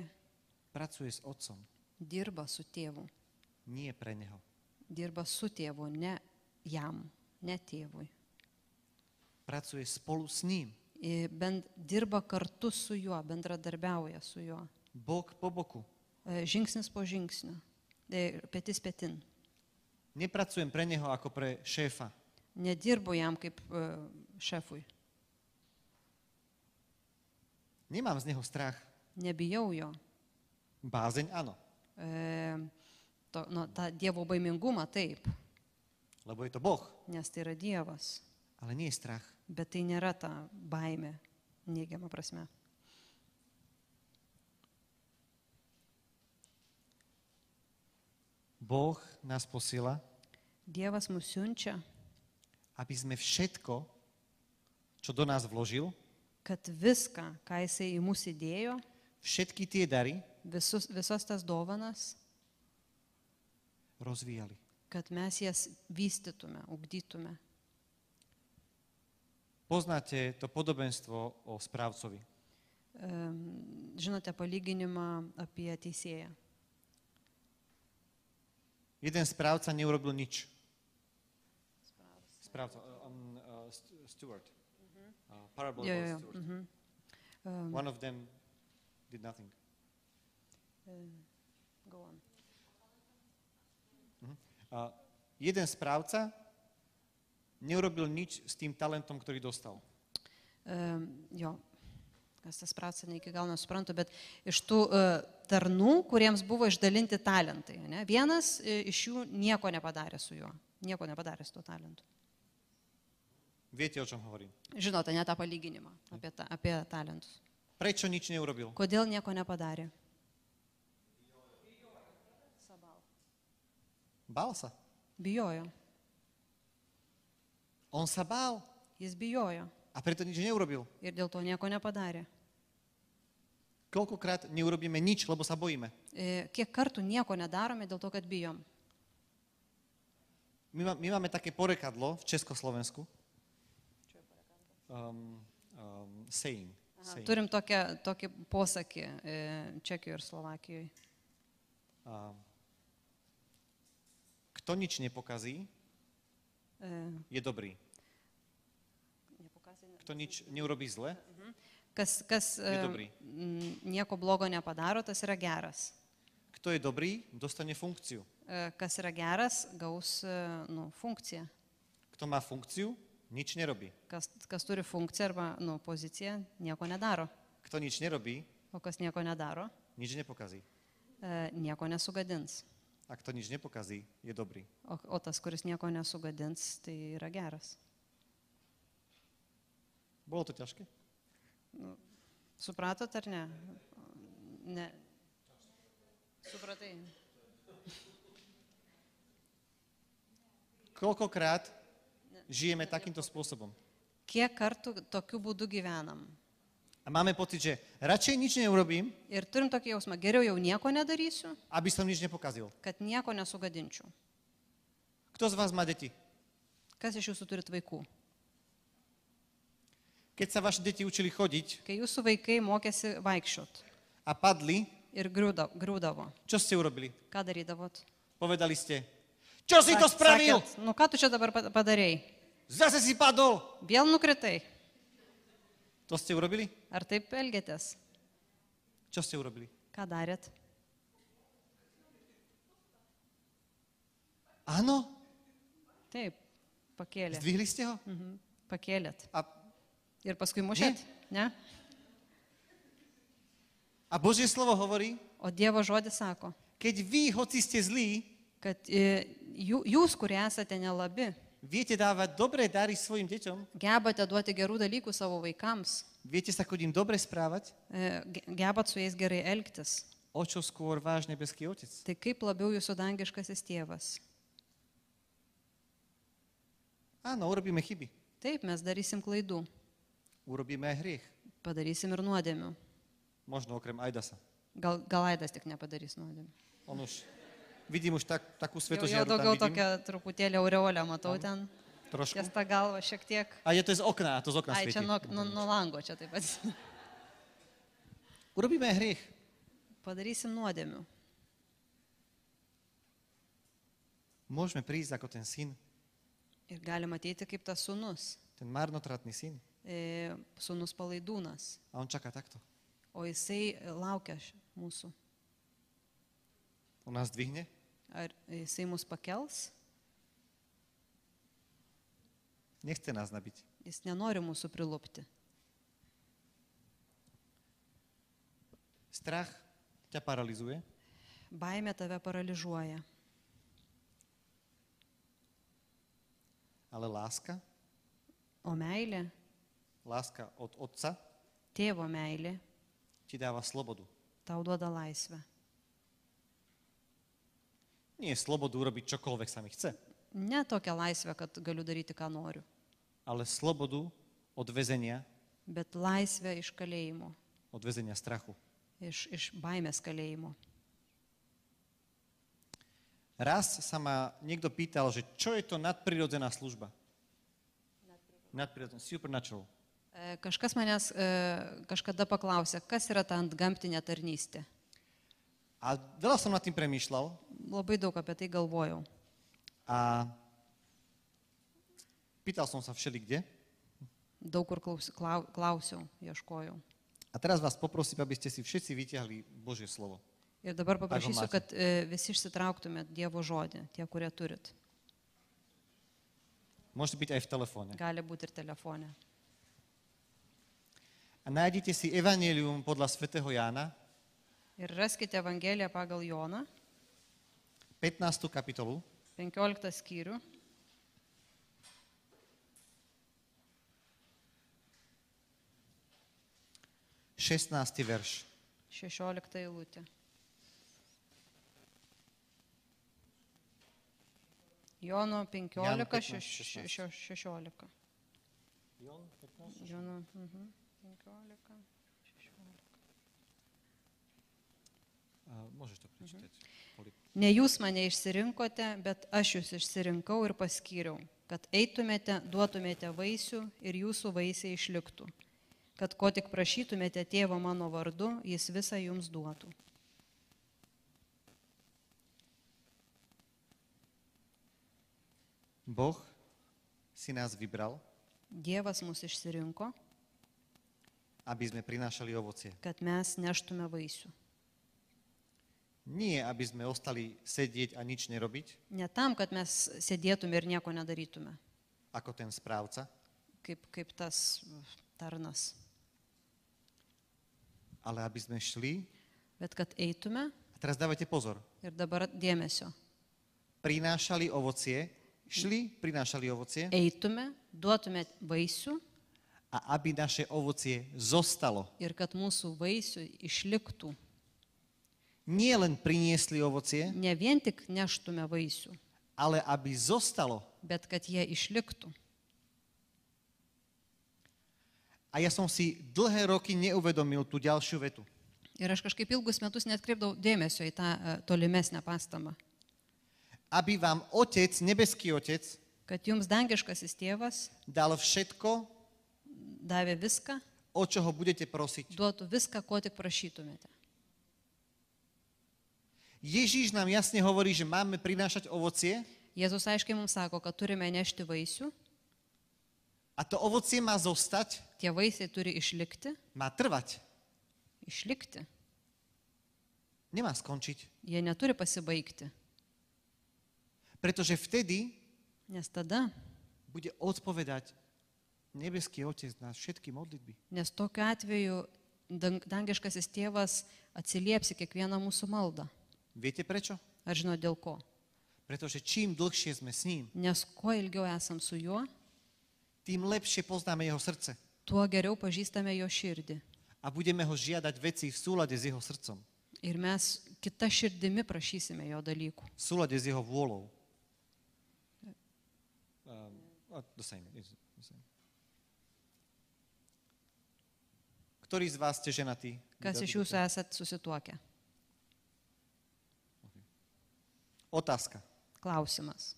pracuje s otcom, dirba su tėvu. nie pre neho. Dirba su tėvu, ne jam, ne tėvui. Pracuje spolu s ním. Dirba kartu su juo, bendradarbiauja su juo. Bok po boku. Žingsnis po žingsnio, petis petin. Nepracujem pre neho ako pre šéfa. Nedirbu jam kaip šefui. Nemám z neho strach. Nebijau jo. Bázeň áno, Tą Dievo baimingumą taip, lebo je to Boh, nes tai yra Dievas, ale nie je strach. bet tai nėra ta baimė, neigiama prasme. Boh nás posiela, Dievas mus siunčia, aby sme všetko, čo do nás vložil, kad viską, ką Jisai į mus įdėjo, všetky tie dary visas tas dovanas, rozvíjali. kad mes jas vystytume, ugdytume. Poznáte to podobenstvo o správcovi. Žinote palyginimą apie teisėją. Jeden správca neurobil nič. Správca, steward. Parable Jo, about jo, steward. jo. One of them did nothing. Go on. Jeden správca neurobil nič s tým talentom, ktorý dostal. Jo, kas tas pracą ne iki gal nesuprantu, bet iš tų tarnų, kuriems buvo išdalinti talentai, ne? Vienas iš jų nieko nepadarė su juo, nieko nepadarė su tuo talentu. Viete, o čom hovorím. Žinote, net tą palyginimą apie talentus. Prečo nič neurobil? Kodėl nieko nepadarė? Bál sa. Bijojo. On sa bál Jis bijojo a preto nič neurobil. ir dėl to nieko nepadarė. Koľkokrát neurobíme nič, lebo sa bojíme. Kiek kartų nieko nedarome dėl to, kad bijom. My máme také porekadlo v Československu. Saying. Turim tokį posakį Čekijoje ir Slovakijoje. Kto nič nepokazí, je dobrý. Kto nič neurobí zle, Kas je dobrý. nieko blogo nepadaro, tas yra geras. Kto je dobrý, dostane funkciu. Kas yra geras, gaus funkciją. Kto má funkciu, nič nerobí. Kas turi funkciją arba poziciją, nieko nedaro. Kto nič nerobí, O kas nieko nedaro, nič nepokazí. nieko nesugadins. A kto nič nepokazí, je dobrý. O tas, kuris nieko nesugadins, tai yra geras. Bolo to ťažké? Supratot ar ne? Ne. Supratai. Koľkokrát žijeme takýmto spôsobom? Kiek kartų tokiu būdu gyvenam? A máme pocit, že radšej nič neurobím, Ir turim tokį jausmą, geriau jau nieko nedarysiu, aby som nič nepokazil. kad nieko nesugadinčiau. Kto z vás má deti? Kas iš jūsų turit vaikų? Keď sa vaše deti učili chodiť Kai jūsų vaikai mokėsi vaikščiot a padli, ir griūdavo, čo ste urobili? ką darydavot? Povedali ste, čo si to spravil? Sakėt, ką tu čia dabar padarėjai? Zase si padol. Vėl nukritai. To ste urobili? Ar taip elgėtės? Čo ste urobili? Ką darėt? Áno, Taip, pakėlė. zdvihli ste ho? Pakėlėt. A Ir paskui mušėt? Ne? Božie slovo hovorí, O Dievo žodis sako, keď vy, hoci ste zlí, kad jūs, kurie esate nelabi, viete dávať dobré dary svojim deťom, gebate duoti gerų dalykų savo vaikams, viete sa k ním dobre správať, gebat su jais gerai elgtis, o čo skôr váš nebeský Otec. tai kaip labiau jūsų dangiškasis tėvas. Áno, urobíme chyby. Taip, mes darysim klaidų, Urobíme aj hriech. padarysim ir nuodėmių. Možno okrem Aidasa. Gal Aidas tik nepadarys nuodėmių. On už, vidím už takú Jau svetožiaru tam daugiau vidím. tokią truputėlį aureolę matau ten, Trošku. ties tą galvą šiek tiek. A je to z okna, to z okna Ai, čia svieti. nuo lango, čia taip pat. Urobíme aj hriech. Padarysim nuodėmių. Môžeme prísť ako ten syn, Ir galima ateiti kaip tas sūnus, ten marnotratný syn. sūnus palaidūnas. A on čaká takto. O jisai laukia mūsų. On nás dvihne, Ar jisai mus pakels? nechce nás nabiť. Jis nenori mūsų prilupti. Strach ťa paralizuje, Baimė tave paralyžuoja. ale láska, O meilė, láska od Otca tėvo meilė, ti dáva slobodu. tau duoda laisvę. Nie je slobodu urobiť čokoľvek sa mi chce, Ne tokia laisvė, kad galiu daryti, ką noriu, ale slobodu od väzenia, bet laisvė iš kalėjimo, od väzenia strachu. iš baimės kalėjimo. Raz sa ma niekto pýtal, že čo je to nadprirodzená služba? Nadprirodzená, supernatural. Kažkas manęs kažkada paklausė, kas yra ta antgamtinė tarnystė. A veľa som nad tým premýšľal Labai daug apie tai galvojau. a pýtal som sa všelikde. Daug kur klausiau, ieškojau. A teraz vás poprosím, aby ste si všetci vyťahli Božie slovo. Ir dabar paprašysiu, máte. kad visi išsitrauktumėt Dievo žodį, tie, kurie turit. Môžete byť aj v telefóne. Gali būti ir telefone. A nájdete si Evangelium podľa svätého Jána, Ir raskite Evangeliją pagal Joną, 15. kapitolu, 15 skyrių. 16. verš. 16 eilutė. Jono 15, 16. Jono 15, 16. Môžeš to prečítať. Ne jūs mane išsirinkote, bet aš jūs išsirinkau ir paskyriau, kad eitumėte, duotumėte vaisių ir jūsų vaisiai išliktų, kad ko tik prašytumėte tėvo mano vardu, jis visą jums duotų. Boh si nás vybral, Dievas mus išsirinko, aby sme prinášali ovocie. kad mes neštume vaisių. Nie, aby sme ostali sedieť a nič nerobiť, Ne tam, kad mes sėdėtume ir nieko nedarytume, ako ten správca, kaip tas tarnas, ale aby sme šli, bet kad eitume a teraz dávajte pozor, ir dabar dėmesio. prinášali ovocie, šli, prinášali ovocie Eitume, duotume vaisių a aby naše ovocie zostalo. ir kad mūsų vaisių išliktų. Nie len priniesli ovocie, Ne vien tik neštume vaisių, ale aby zostalo. bet kad jie išliktų. A ja som si dlhé roky neuvedomil tú ďalšiu vetu. Ir aš kažkaip ilgus metus netkreipdavau dėmesio į tą tolimesnę pastabą, Aby vám Otec, nebeský Otec, kad jums dangiškasis tėvas dal všetko, davė viską, o čo ho budete prosiť. duotų viską, ko tik prašytumėte. Ježíš nám jasne hovorí, že máme prinášať ovocie Jėzus aiškiai mums sako, kad turime nešti vaisių, a to ovocie má zostať, tie vaisiai turi išlikti, má trvať, nemá skončiť. jie neturi pasibaigti, Pretože vtedy nes tada, bude odpovedať nebeský Otec na všetky modlitby. nes tokiu atveju dangiškasis tėvas atsilieps į kiekvieną mūsų maldą. Viete prečo? Ar žinot dėl ko? Pretože čím dlhšie sme s ním, Nes kuo ilgiau esam su juo, tým lepšie poznáme jeho srdce tuo geriau pažįstame jo širdį. a budeme ho žiadať veci v súlade s jeho srdcom, Ir mes kita širdimi prašysime jo dalykų. v súlade s jeho vôľou. Ktorí z vás ste ženatí? Kas iš jūsų esat susituokę? Otázka. Klausimas.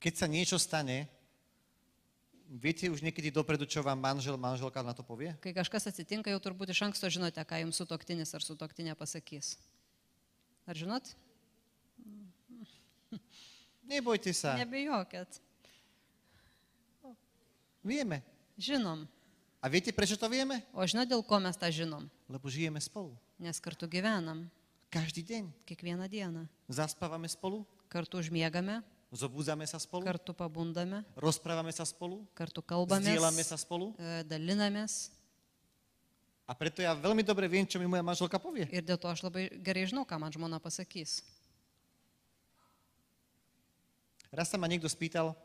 Keď sa niečo stane, viete už niekedy dopredu, čo vám manželka na to povie? Kai kažkas atsitinka, jau turbūt iš anksto žinote, ką jums sutuoktinis ar sutuoktinė pasakys. Ar žinot? Nebojte sa. Nebijokit. Vieme. Žinom. A viete, prečo to vieme? O žinot, dėl ko mes tą žinom? Lebo žijeme spolu. Nes kartu gyvenam. Každý deň. Kiekvieną dieną. Zaspávame spolu, Kartu užmiegame, zobúdzame sa spolu, kartu pabundame, rozprávame sa spolu, kartu kalbamės, zdieľame sa spolu. dalinamės. A preto ja veľmi dobre viem, čo mi moja manželka povie. Ir dėl to aš labai gerai žinau, ką man žmona pasakys. Raz sa ma niekto spýtal,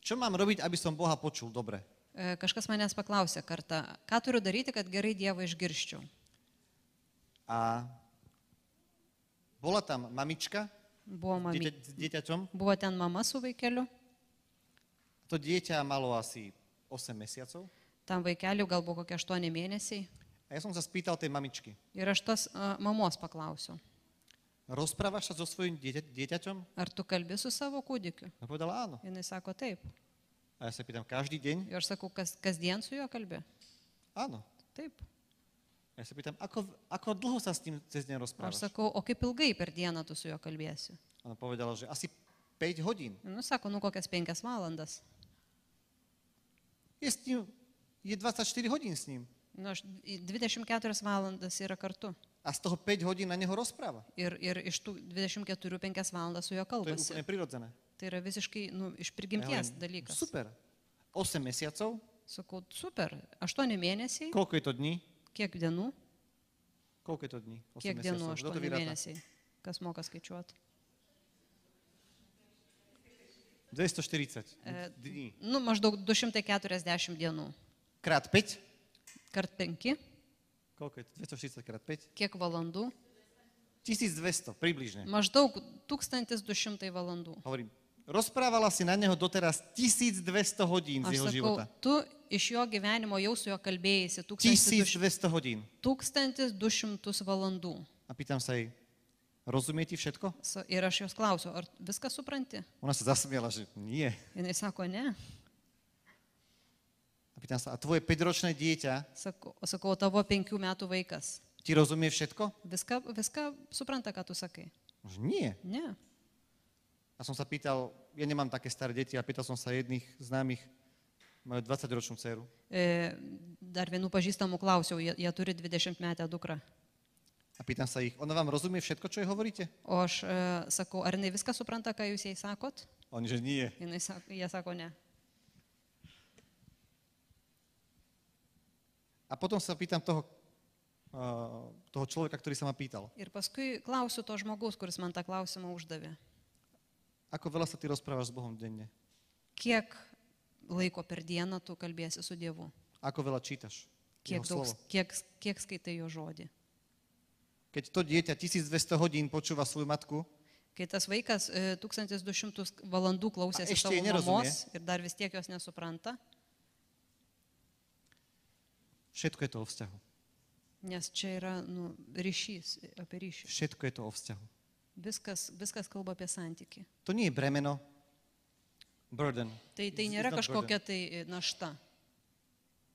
čo mám robiť, aby som Boha počul dobre. Kažkas manęs paklausė kartą, ką turiu daryti, kad gerai Dievą išgirščiau. A bola tam mamička s dieťaťom. Buvo ten mama su vaikeliu, To dieťa malo asi 8 mesiacov. tam vaikeliu gal buvo kokie 8 mėnesiai. A ja som sa spýtal tej mamičky, Ir aš tas mamos paklausiu, rozprávaš sa so svojím dieťaťom? ar tu kalbi su savo kūdikiu? A povedala áno. Jis sako taip. A ja sa pýtam, každý deň? Ir aš sakau, kasdien su juo kalbi? Áno. Taip. A ja sa pýtam, ako dlho sa s ním cez deň Aš rozprávaš? sakau, o kaip ilgai per dieną tu su juo kalbėsi? Ona povedala, že asi 5 hodín. Nu, sako, nu kokias 5 valandas. Je 24 hodín s ním. Nu, 24 valandas yra kartu. A z toho 5 hodín na neho rozpráva. Ir iš tų 24 5 valandas su juo To je kalbasi. úplne prirodzené. Tai yra visiškai iš Ja prigimties hovorím, dalykas. Super. 8 mesiacov. Sakau, super. 8 mėnesiai, Koľko je to dní? kiek dienų? Koľko je to dní? 8 Kiek dienų mesiacov. Kto to 8 vyráta? mėnesiai? Kas moka skaičiuoti? 240 dní. Nu, maždaug 240 dienų. Krát 5. Kart 5, Koľko je to? 240 krát 5? kiek valandų? 1200 približne. Maždaug 1200 valandų. Hovorím, rozprávala si na neho doteraz 1200 hodín z Aš jeho sakau, života. tu iš jo gyvenimo jau su juo kalbėjai 1200 hodín. 1200 valandų. A pýtam sa jej, rozumie ti všetko? Ir aš jos klausiu, ar viską supranti? Ona sa zasmiela, že nie. Jis sako, ne. A pýtam sa, a tvoje 5-ročné dieťa Sakau, tavo 5 metų vaikas. ti rozumie všetko? Viską supranta, ką tu sakai. Že nie. Ne. A som sa pýtal, ja nemám také staré deti, a pýtal som sa jedných známych, majú 20-ročnú dceru. Dar vienų pažįstamų klausiau, jie turi 20-metę dukrą. A pýtam sa ich, ona vám rozumie všetko, čo jej hovoríte? O aš sakau, ar jinai viską supranta, ką jūs jai sakot? Oni, že nie. Jie sako, ne. A potom sa pýtam toho človeka, ktorý sa ma pýtal. Ir paskui klausiu to žmogaus, kuris man tą klausimą uždavė. Ako veľa sa ty rozprávaš s Bohom denne? Kiek laiko per dieną tu kalbėsi su Dievu? Ako veľa čítaš? Jeho slovo. Kiek skaitai jo žodį? Keď to dieťa 1200 hodín počúva svoju matku, Kai tas vaikas 1200 valandų klausėsi ešte savo jej nerozumie. mamos ir dar vis tiek jos nesupranta, všetko je to o vzťahu. nes čia yra ryšys, apie ryšį. Všetko je to o vzťahu. Viskas kalba apie santyki. To nie je bremeno, burden. Tai It's nėra not kažkokia burden. tai našta,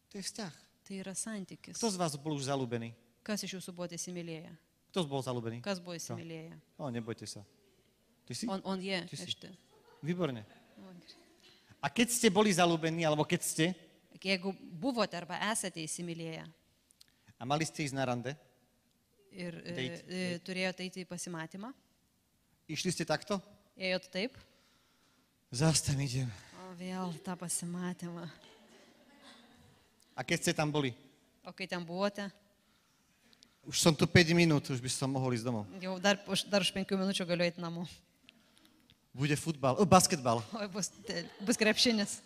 To je vzťah. tai yra santykis. Kto z vás bol už zalúbený? Kas iš jūsų buvote įsimylėję? Kto bol zalúbený? Kas buvo įsimylėję? Nebojte sa. Ty si? On jie, Ty si. ešte. Výborne. A keď ste boli zalúbení, alebo keď ste, Jeigu buvote arba esate įsimylėję a mali ste ísť na rande, ir Date. turėjote eiti į pasimatymą, išli ste takto? ėjot taip, Zas tam idem. o vėl tą pasimatymą. A keď ste tam boli? O kai ten buvote, Už som tu 5 minút, už by som mohol ísť domov. jau dar už 5 minučių galiu eiti namo. Bude basketbal. O bus krepšinis.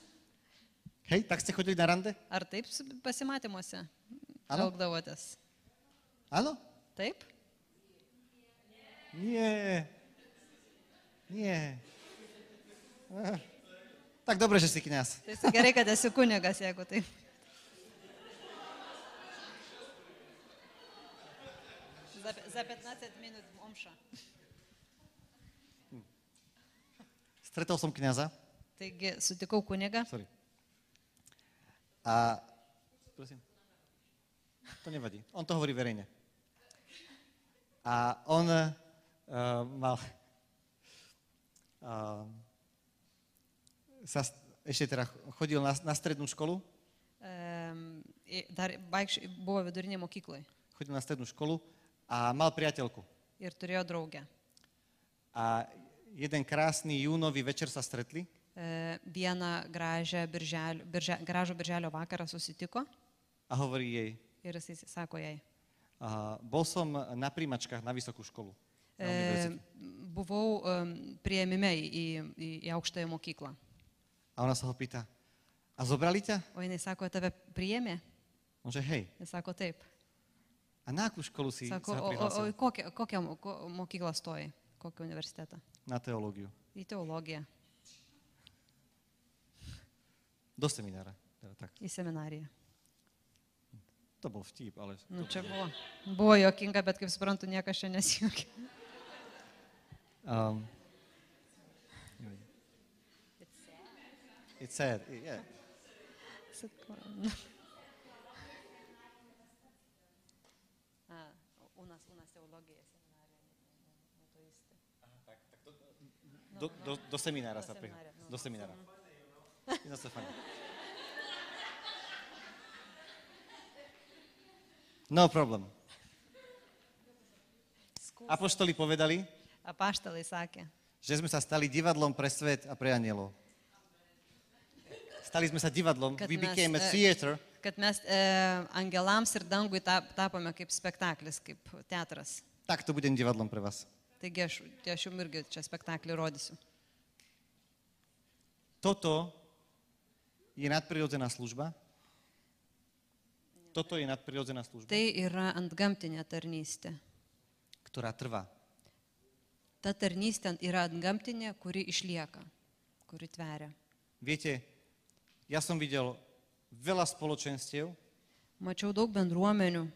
Hej, tak ste chodili na rande? Ar taip pasimatymuose Áno. žvelgdavotės? Áno? Taip? Nie. Tak dobre, že si kňaz. Tai gerai, kad esi kunigas, jeigu taip. Za 15 minut omša. Stretol som kňaza. Taigi sutikau kunigą. Sorry. A... Prosím. To nevadí. On to hovorí verejne. A on mal... ešte teda chodil na strednú školu. Dar buvo vidurinė mokykloje Chodil na strednú školu a mal priateľku. ir turėjo draugę. A jeden krásny júnový večer sa stretli Vieną gražų birželio vakarą susitiko a hovorí jej, ir jisai sako jai, bol som na príjmačkách na vysokú školu. Na univerzitu. buvau priėmime į aukštąją mokyklą. A ona sa ho pýta, a zobrali ťa? O jinai sako, tave priėmė? On že hej. Jis sako taip. A na akú školu si Sako, sa o prihlásil? kokią mokyklą stoji? Kokį universitetą? Na teológiu. Į teologiją, Do seminára. Teda tak. į seminariją. To bol vtip, ale... Nu, čia buvo jokinga, bet kaip suprantu, niekas čia nesijuokė. It's sad. Yeah. U nas teologija seminarija, ne to isti. Do seminára sa seminára, prihlásil. no. Do seminára. No sa fajn. No problem. Apoštoli povedali, Apaštalai sakė, že sme sa stali divadlom pre svet a pre anielov. Stali sme sa divadlom. Kad We mes, became a theater. kad mes angelams ir dangui tapome kaip spektaklis, kaip teatras. Tak to budem divadlom pre vás. Taigi aš jums irgi čia spektaklį rodysiu. Toto je nadprirodzená služba. Toto je nadprirodzená služba, Tai yra antgamtinė tarnystė. ktorá trvá. Ta tarnystė yra antgamtinė, kuri išlieka, kuri tveria. Viete, ja som videl veľa spoločenstiev, Mačiau daug bendruomenių,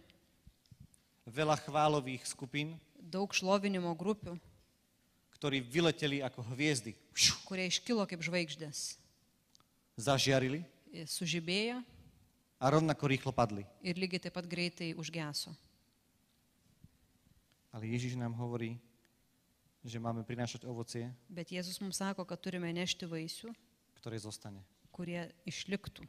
veľa chválových skupín, daug šlovinimo grupių, ktorí vyleteli ako hviezdy. kurie iškilo kaip žvaigždės, Zažiarili sužibėjo a rovnako rýchlo padli. ir lygiai taip pat greitai užgeso. Ale Ježiš nám hovorí, že máme prinášať ovocie, Bet Jėzus mums sako, kad turime nešti vaisių, ktoré zostane. kurie išliktų.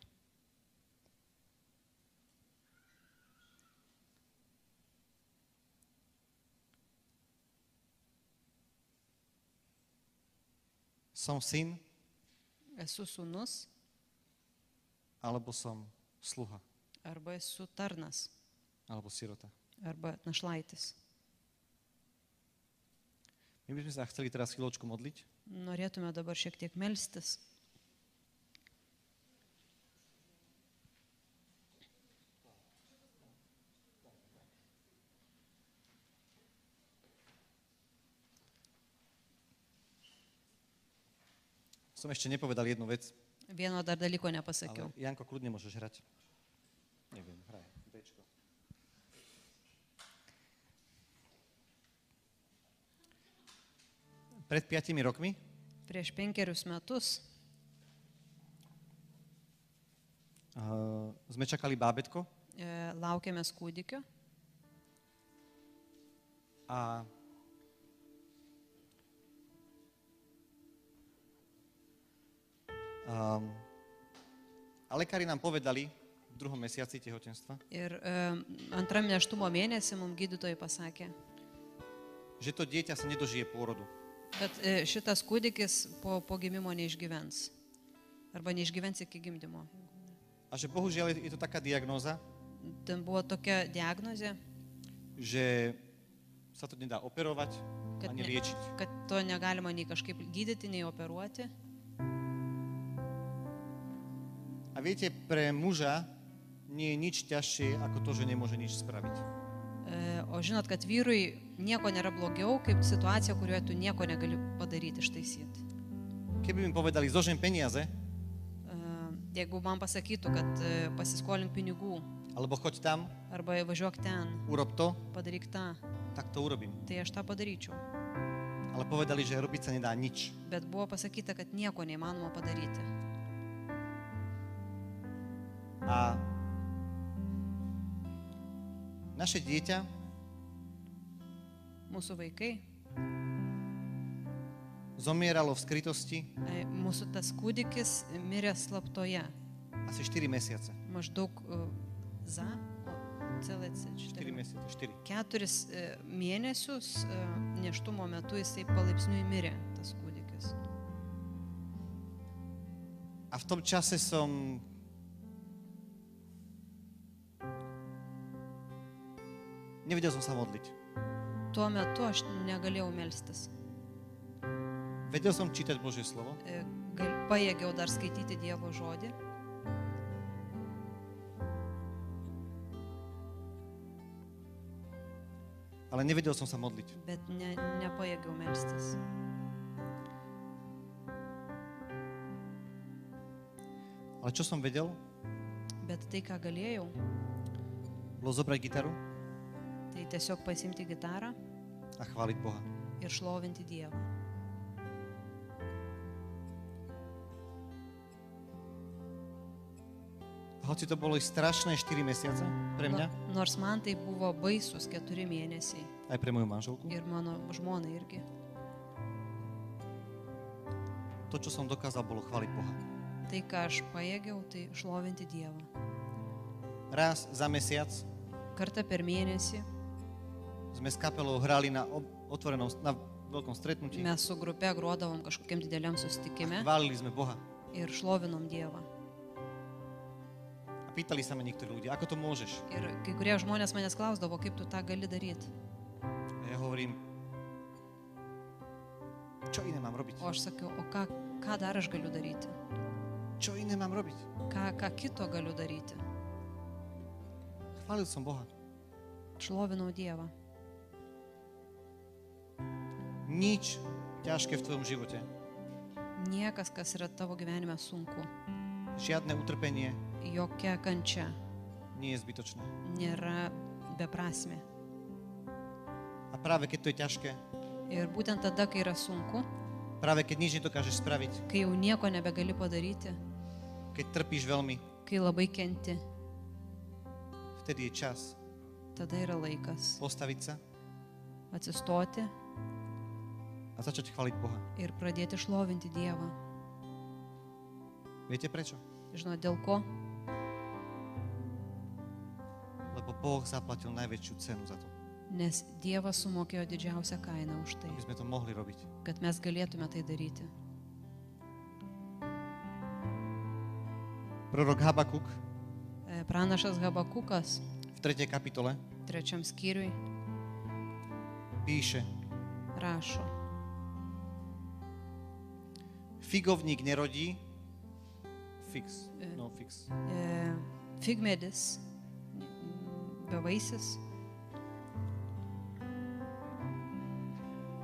Som syn, Esu sūnus alebo som sluha, arba esu tarnas alebo sirota. arba našlaitis. My by sme sa chceli teraz chvíľočku modliť. Norėtume dabar šiek tiek melstis. Som ešte nepovedal jednu vec, Vieno dar dalyko ale nepasakiau. Janko, kľudne môžeš hrať. Neviem, hraj. Bčko. Pred 5 rokmi Prieš 5 metus sme čakali bábätko laukėmės kūdikio a lekári nám povedali v 2. mesiaci tehotenstva, ir antram neštumo mėnesį mums gydytojai pasakė, že to dieťa sa nedožije pôrodu. kad šitas kūdikis po gimimo neišgyvens. Arba neišgyvens iki gimdymo. A že bohužiaľ je to taká diagnóza, Ten buvo tokia diagnozė, že sa to nedá operovať kad, ani liečiť. kad to negalima nei kažkaip gydyti, nei operuoti. A viete, pre muža nie je nič ťažšie ako to, že nemôže nič spraviť. O žinot, kad vyrui nieko nėra blogiau, kaip situacija, kurioje tu nieko negali padaryti, ištaisyti. Keby mi povedali, zožem peniaze, Jeigu man pasakytų, kad pasiskolink pinigų, alebo choď tam, arba važiuok ten, urob to, padaryk tą, tak to urobím. tai aš tą padaryčiau. Ale povedali, že robiť sa nedá nič. Bet buvo pasakyta, kad nieko neįmanoma padaryti. A naše dieťa Mūsų vaikai, zomieralo v skrytosti mūsų tas kūdikis mirė slaptoje. asi 4 mesiace. Maždaug celece 4 mesiace, 4. 4 mėnesius neštumo metu jisai palaipsniui mirė, tas kūdikis. A v tom čase som nevedel som sa modliť. Tuo metu aš negalėjau melstis. Vedel som čítať Božie slovo, Pajėgiau dar skaityti Dievo žodį, ale nevedel som sa modliť. bet nepajėgiau melstis. Ale čo som vedel, Bet tai, ką galėjau, bolo zobrať gitaru tai tiesiog pasimti gitarą a chváliť Boha. ir šlovinti Dievą. Hoci to boli strašné 4 mesiace pre mňa, Nors man tai buvo baisus 4 mėnesiai aj pre moju manželku, ir mano žmonai irgi. to, čo som dokázal, bolo chváliť Boha. Tai, ką aš pajėgiau, tai šlovinti Dievą. Raz za mesiac Kartą per mėnesį sme s kapelou hrali na na veľkom stretnutí mes su grupe grodavom kažkokiam dideliam a susitikime chválili sme Boha. ir šlovinom Dievą. A pýtali sa ma niektorí ľudia, ako to môžeš? Ir kai kurie žmonės manęs klausdavo, kaip tu tą gali daryti. A ja hovorím, čo iné mám robiť? O aš sakiau, o ką ką dar aš galiu daryti, Čo iné mám robiť? ką kito galiu daryti. Chválil som Boha. Šlovinau Dievą. Nič ťažké v tvojom živote, Niekas, kas yra tavo gyvenime sunku, žiadne utrpenie jokia kančia nie je zbytočné. nėra beprasmė. A práve keď to je ťažké, Ir būtent tada, kai yra sunku, práve keď nič nedokážeš spraviť, kai jau nieko nebegali padaryti, keď trpíš veľmi, kai labai kenti, vtedy je čas tada yra laikas postaviť sa atsistoti a začať chváliť Boha. ir pradėti šlovinti Dievą. Viete prečo? Žinot, dėl ko? Lebo Boh zaplatil najväčšiu cenu za to, Nes Dievas sumokėjo didžiausią kainą už tai, aby sme to mohli robiť. kad mes galėtume tai daryti. Prorok Habakuk Pranašas Habakukas v 3. kapitole 3 skyriui píše: rašo: Figovník nerodí, fix. Figmedis bevaisis,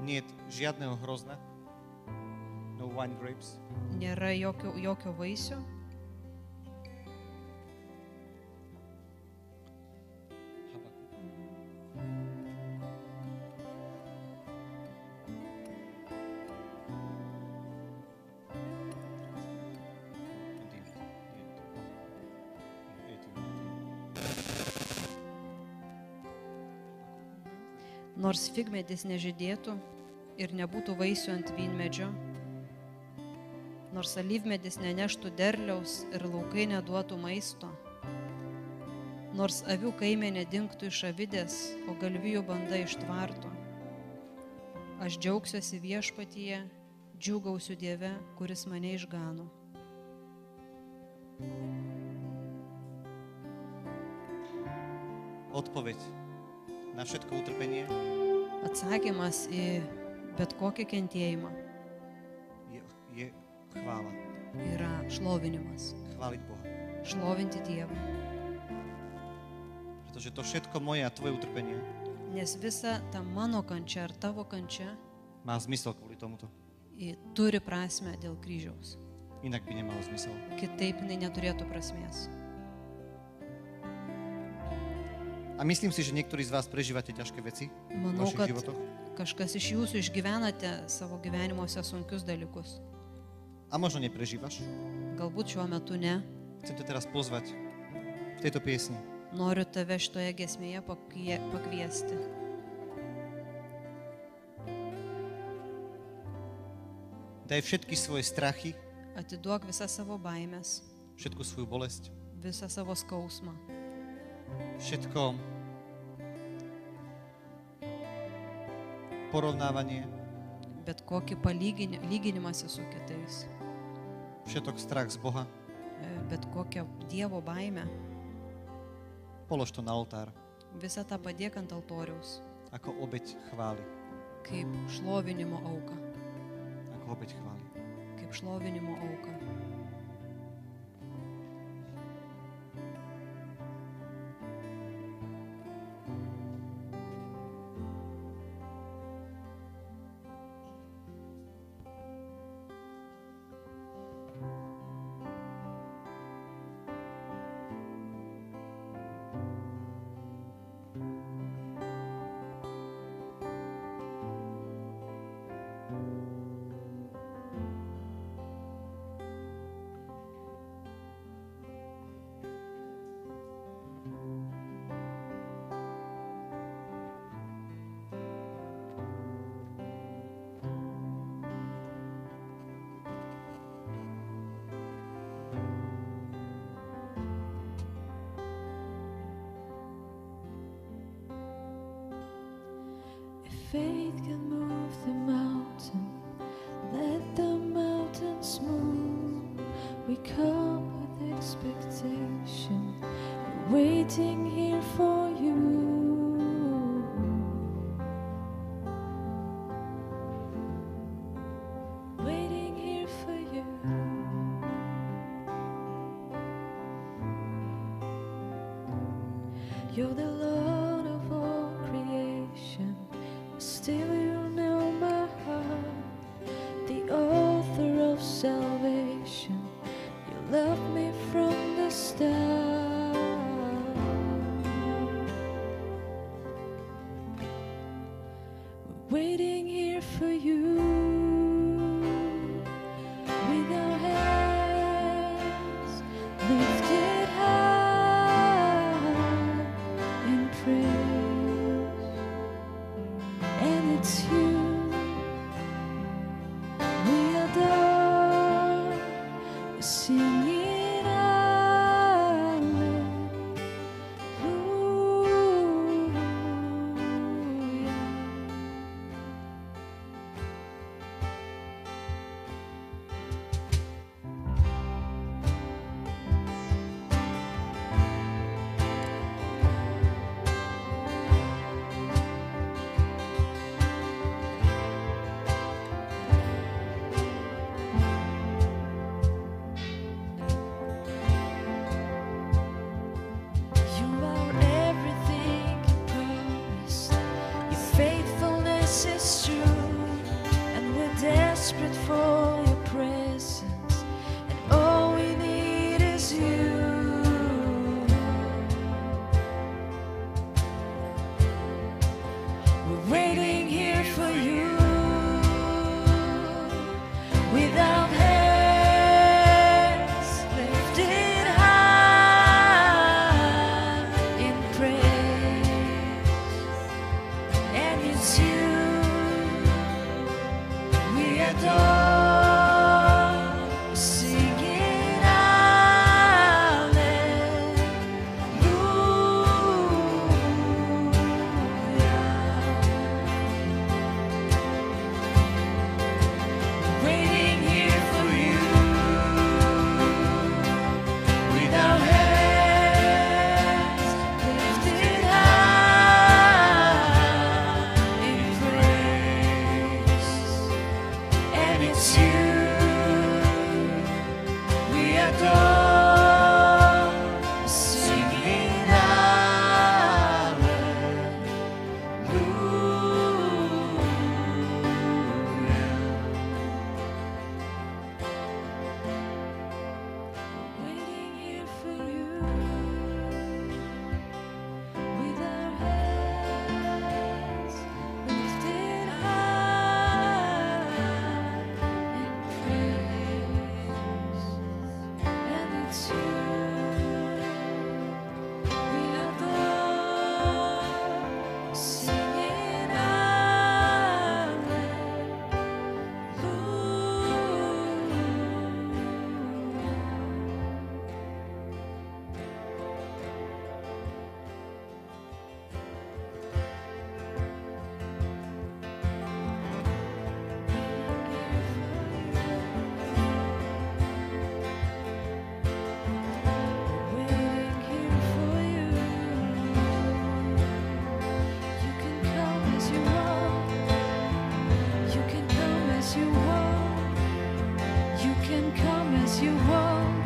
niet žiadneho hrozna, no wine grapes, nėra jokio vaisių, nors figmedis nežydėtų ir nebūtų vaisių ant vynmedžio, nors alyvmedis neneštų derliaus ir laukai neduotų maisto, nors avių kaime nedingtų iš avidės, o galvijų banda iš tvarto. Aš džiaugsiuosi viešpatyje, džiūgausiu Dieve, kuris mane išgano. Odpoveď na všetko utrpenie Atsakymas į bet kokį kentėjimą je chvála. yra šlovinimas, Chváliť Boha. šlovinti Dievą. Pretože to všetko moje a tvoje utrpenie Nes visa ta mano kančia ar tavo kančia má zmysel kvôli tomuto. turi prasme dėl kryžiaus. Inak by nemalo zmysel. Kitaip jinai neturėtų prasmės. A myslím si, že niektorí z vás prežívate ťažké veci v Manau, vašich kad životoch. kažkas iš jūsų išgyvenate savo gyvenimuose sunkius dalykus. A možno neprežívaš. Galbūt šiuo metu ne. Chcem ťa teraz pozvať v tejto piesni. Noriu tave šitoje giesmėje pakviesti. Daj všetky svoje strachy, Atiduok visą savo baimės, všetku svoju bolesť, visą savo skausmą, všetko porovnávanie, bet kokį lyginimąsi su kitais, všetok strach z Boha. bet kokią Dievo baimę, Polož to na oltár visą tą padėk ant altoriaus, ako obeť chvály. kaip šlovinimo auką, Ako obeť chvály. kaip šlovinimo auką. Faith can move the mountain, let the mountains move. We come with expectation, waiting here for you. Waiting here for you. You're the Lord of all creation, still you know my heart. The author of salvation, you loved me from the start. We're waiting here for you with our hands lifted high in praise, and it's you we adore. We're singing hallelujah. You are everything you promised. Your faithfulness is true, and we're desperate for your presence, and all we need is you. We're waiting here for you with our hands lifted high in praise, and it's you we adore, singing hallelujah. Waiting here for you with our hands lifted high in praise, and it's you we adore, singing hallelujah. Waiting here for you with our hands lifted high in praise, and it's you we adore, singing waiting here for you. You can come as you want. You can come as you want. You can come as you want.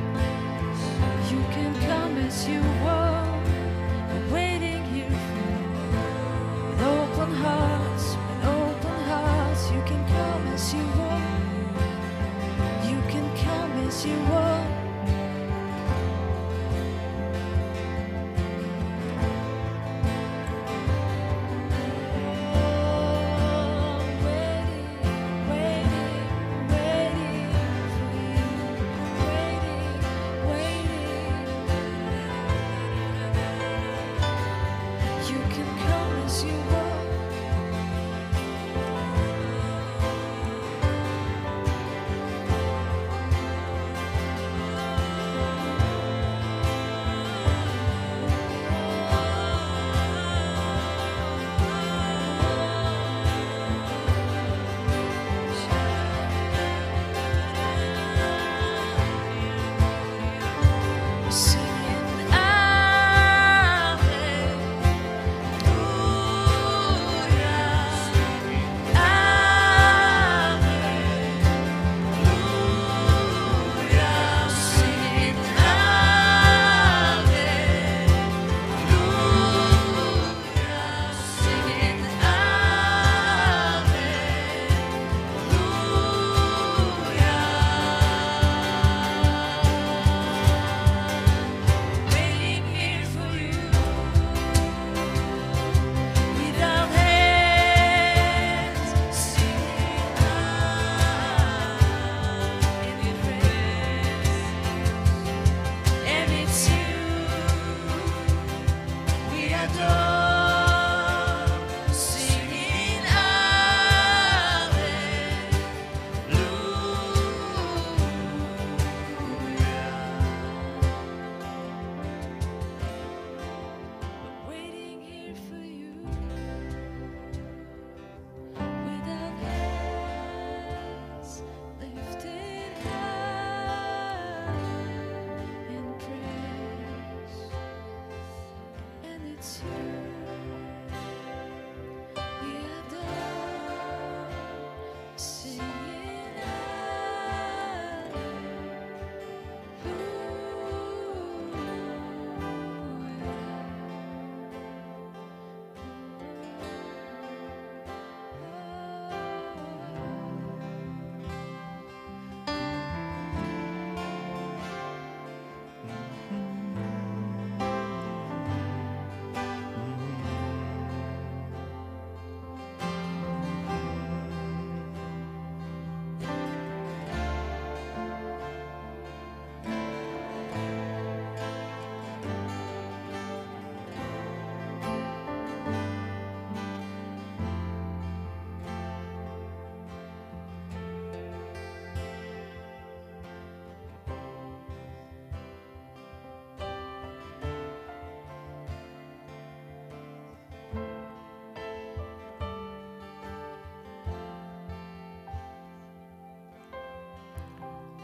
You can come as you want. We're waiting here for you with open hearts, with open hearts. You can come as you want. You can come as you want. You can come as you want.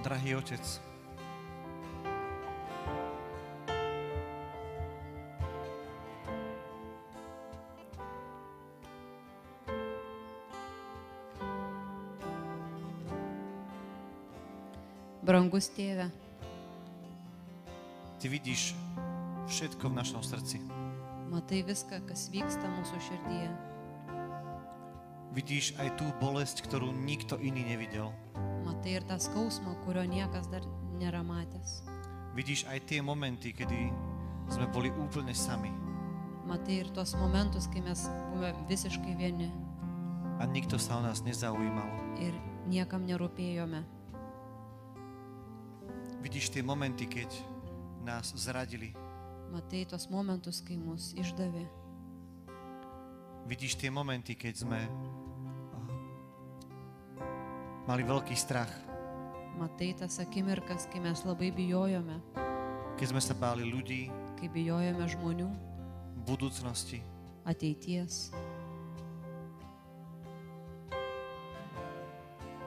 Drahý Otec, Brangus tėve, Ty vidíš všetko v našom srdci. matai viską, kas vyksta mūsų širdyje. Vidíš aj tú bolesť, ktorú nikto iný nevidel. Matai ir tą skausmą, kurio niekas dar nėra matęs. Vidíš aj tie momenty, kedy sme boli úplne sami Matai ir tos momentus, kai mes buvome visiškai vieni a nikto sa o nás nezaujímal. ir niekam nerūpėjome. Vidíš tie momenty, keď nás zradili. Matai tos momentus, kai mus išdavė. Vidíš tie momenty, keď sme mali veľký strach. Matai tas akimirkas, kai mes labai bijojome, Keď sme sa báli ľudí, kai bijojome žmonių, budúcnosti. ateities.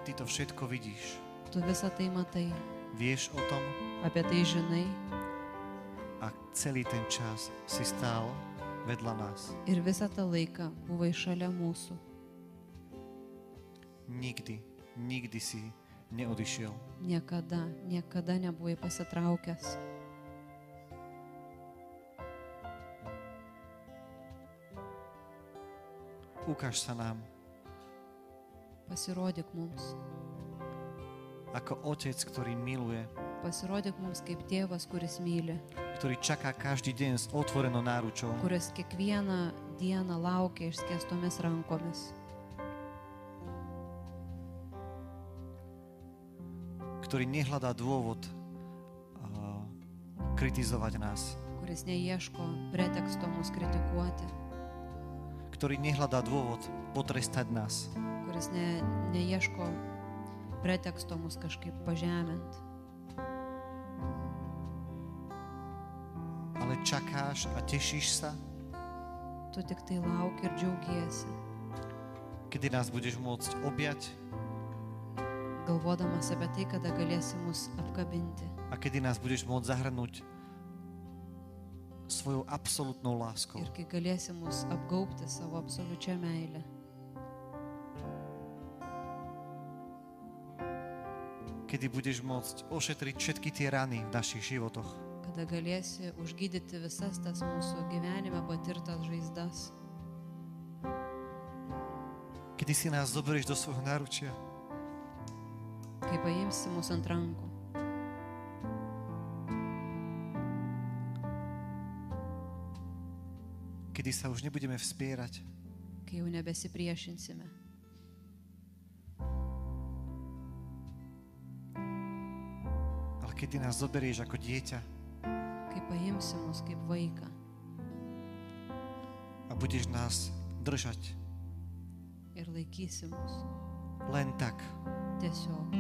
Ty to všetko vidíš. Tu visą tai matai, Vieš o tom apie tai žinai a celý ten čas si stál vedľa nás. ir visą tą laiką buvai šalia mūsų. Nikdy si neodišiel. Niekada nebuvai pasitraukęs. Ukáž sa nám Pasirodyk mums. ako Otec, ktorý miluje, Pasirodyk mums kaip tėvas, kuris myli, ktorý čaká každý deň s otvorenou náručou, kuris kiekvieną dieną laukia išskėstomis rankomis, ktorý nehľadá dôvod kritizovať nás, kuris neieško preteksto mus kritikuoti, ktorý nehľadá dôvod potrestať nás, kuris neieško preteksto mus kažkaip pažeminti, ale čakáš a tešíš sa, tu tik tai lauki ir džiaugiesi, kedy nás budeš môcť objať galvodamas apie tai, kada galėsi mus apkabinti a kedy nás budeš môcť zahrnúť svojou absolútnou láskou. ir kai galėsi mus apgaubti savo absoliučią meilę. Kedy budeš môcť ošetriť všetky tie rany v našich životoch. Kada galėsi užgydyti visas tas mūsų gyvenime patirtas žaizdas. Kedy si nás zoberieš do svojho náručia. Kai paimsi mus ant rankų. Kedy sa už nebudeme vspierať, Kai jau nebesipriešinsime. ale kedy nás zoberieš ako dieťa Kai paimsi mus kaip vaiką a budeš nás držať ir laikysi mus. len tak, Tiesiog.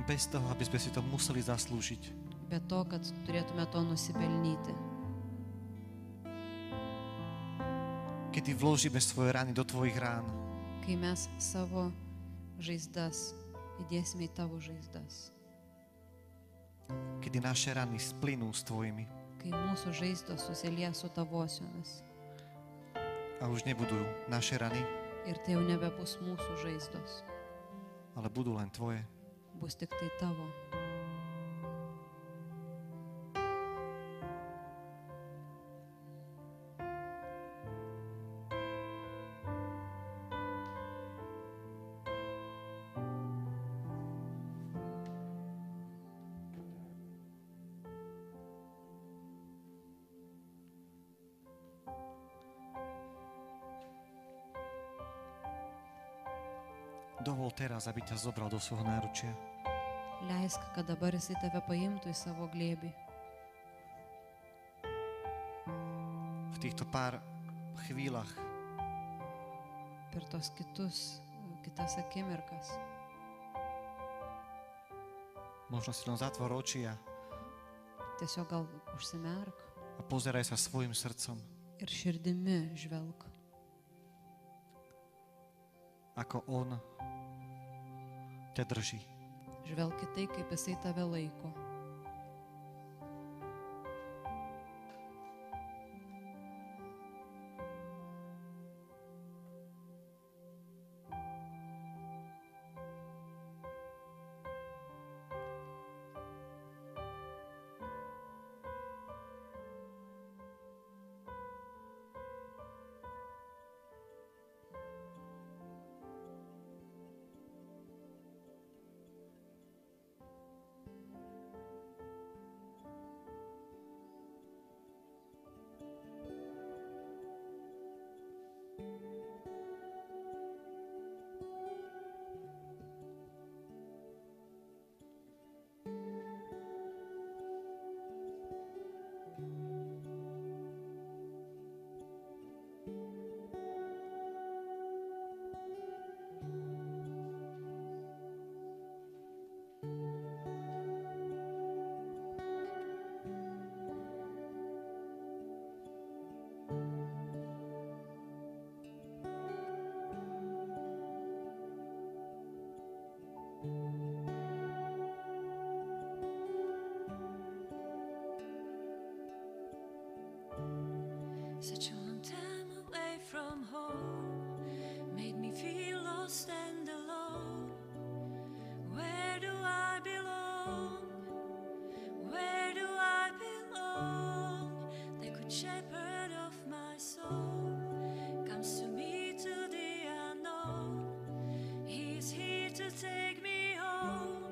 bez toho, aby sme si to museli zaslúžiť. Be to, kad turėtume to nusipelnyti. Kedy vložíme svoje rany do tvojich rán Kai mes savo žaizdas įdėsime į tavo žaizdas. kedy naše rany splynú s tvojimi Kai mūsų žaizdos susilies su tavosiomis. a už nebudú naše rany, Ir tai jau nebebus mūsų žaizdos. ale budú len tvoje. Bus tik tai tavo. Dovol teraz, aby ťa zobral do svojho náručia. Leisk, kad dabar jisai tave paimtų į savo glėbį. V týchto pár chvíľach Per tos kitas akimirkas. možno si len zatvor oči a Tiesiog gal užsimerk pozeraj sa svojim srdcom, ir širdimi žvelk, ako on ťa drží. Žvelk į tai, kaip jisai tave laiko. Such a long time away from home made me feel lost and alone. Where do I belong? Where do I belong? The good shepherd of my soul comes to me to the unknown. He's here to take me home.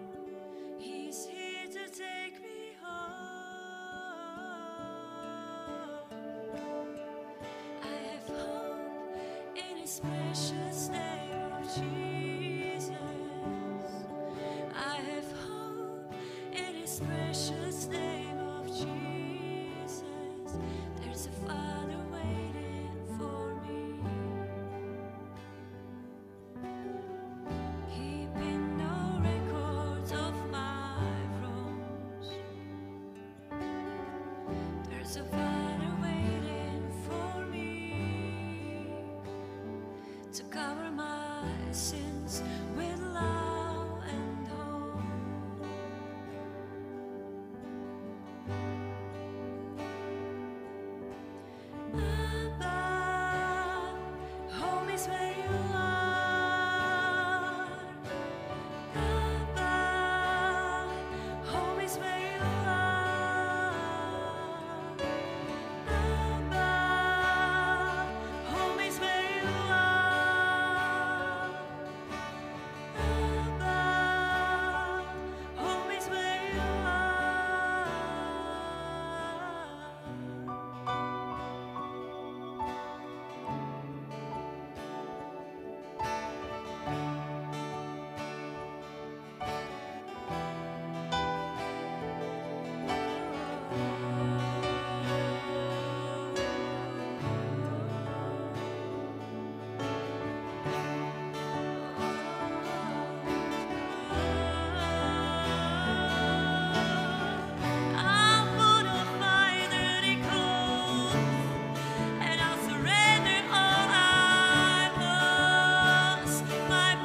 He's here to take me home. I have hope in His precious name of Jesus. I have hope in His precious name of Jesus. There's a Father waiting for me, keeping no records of my wrongs. There's a Father waiting for me to cover my sins with love and hope. Abba, home is where you are. Abba, home is where you are. Abba, home is where you are. Abba, home is where you I'll put off my dirty clothes and I'll surrender all I was. My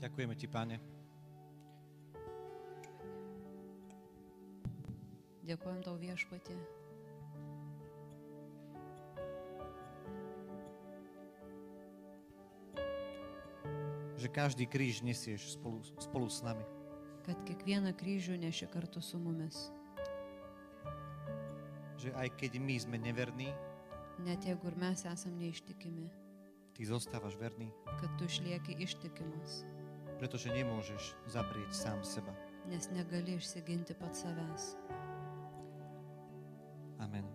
Ďakujeme ti, Pane. Dėkojam tau viešpatie. Že každý kríž nesieš spolu s nami. Kad kiekvieną kryžių neši kartu su mumis. Že aj keď my sme neverní, Net jeigu ir mes esam neištikimi, ty zostávaš verný, kad tu išlieki ištikimas, pretože nemôžeš zaprieť sám seba. nes negali išsiginti pats savęs. Amen.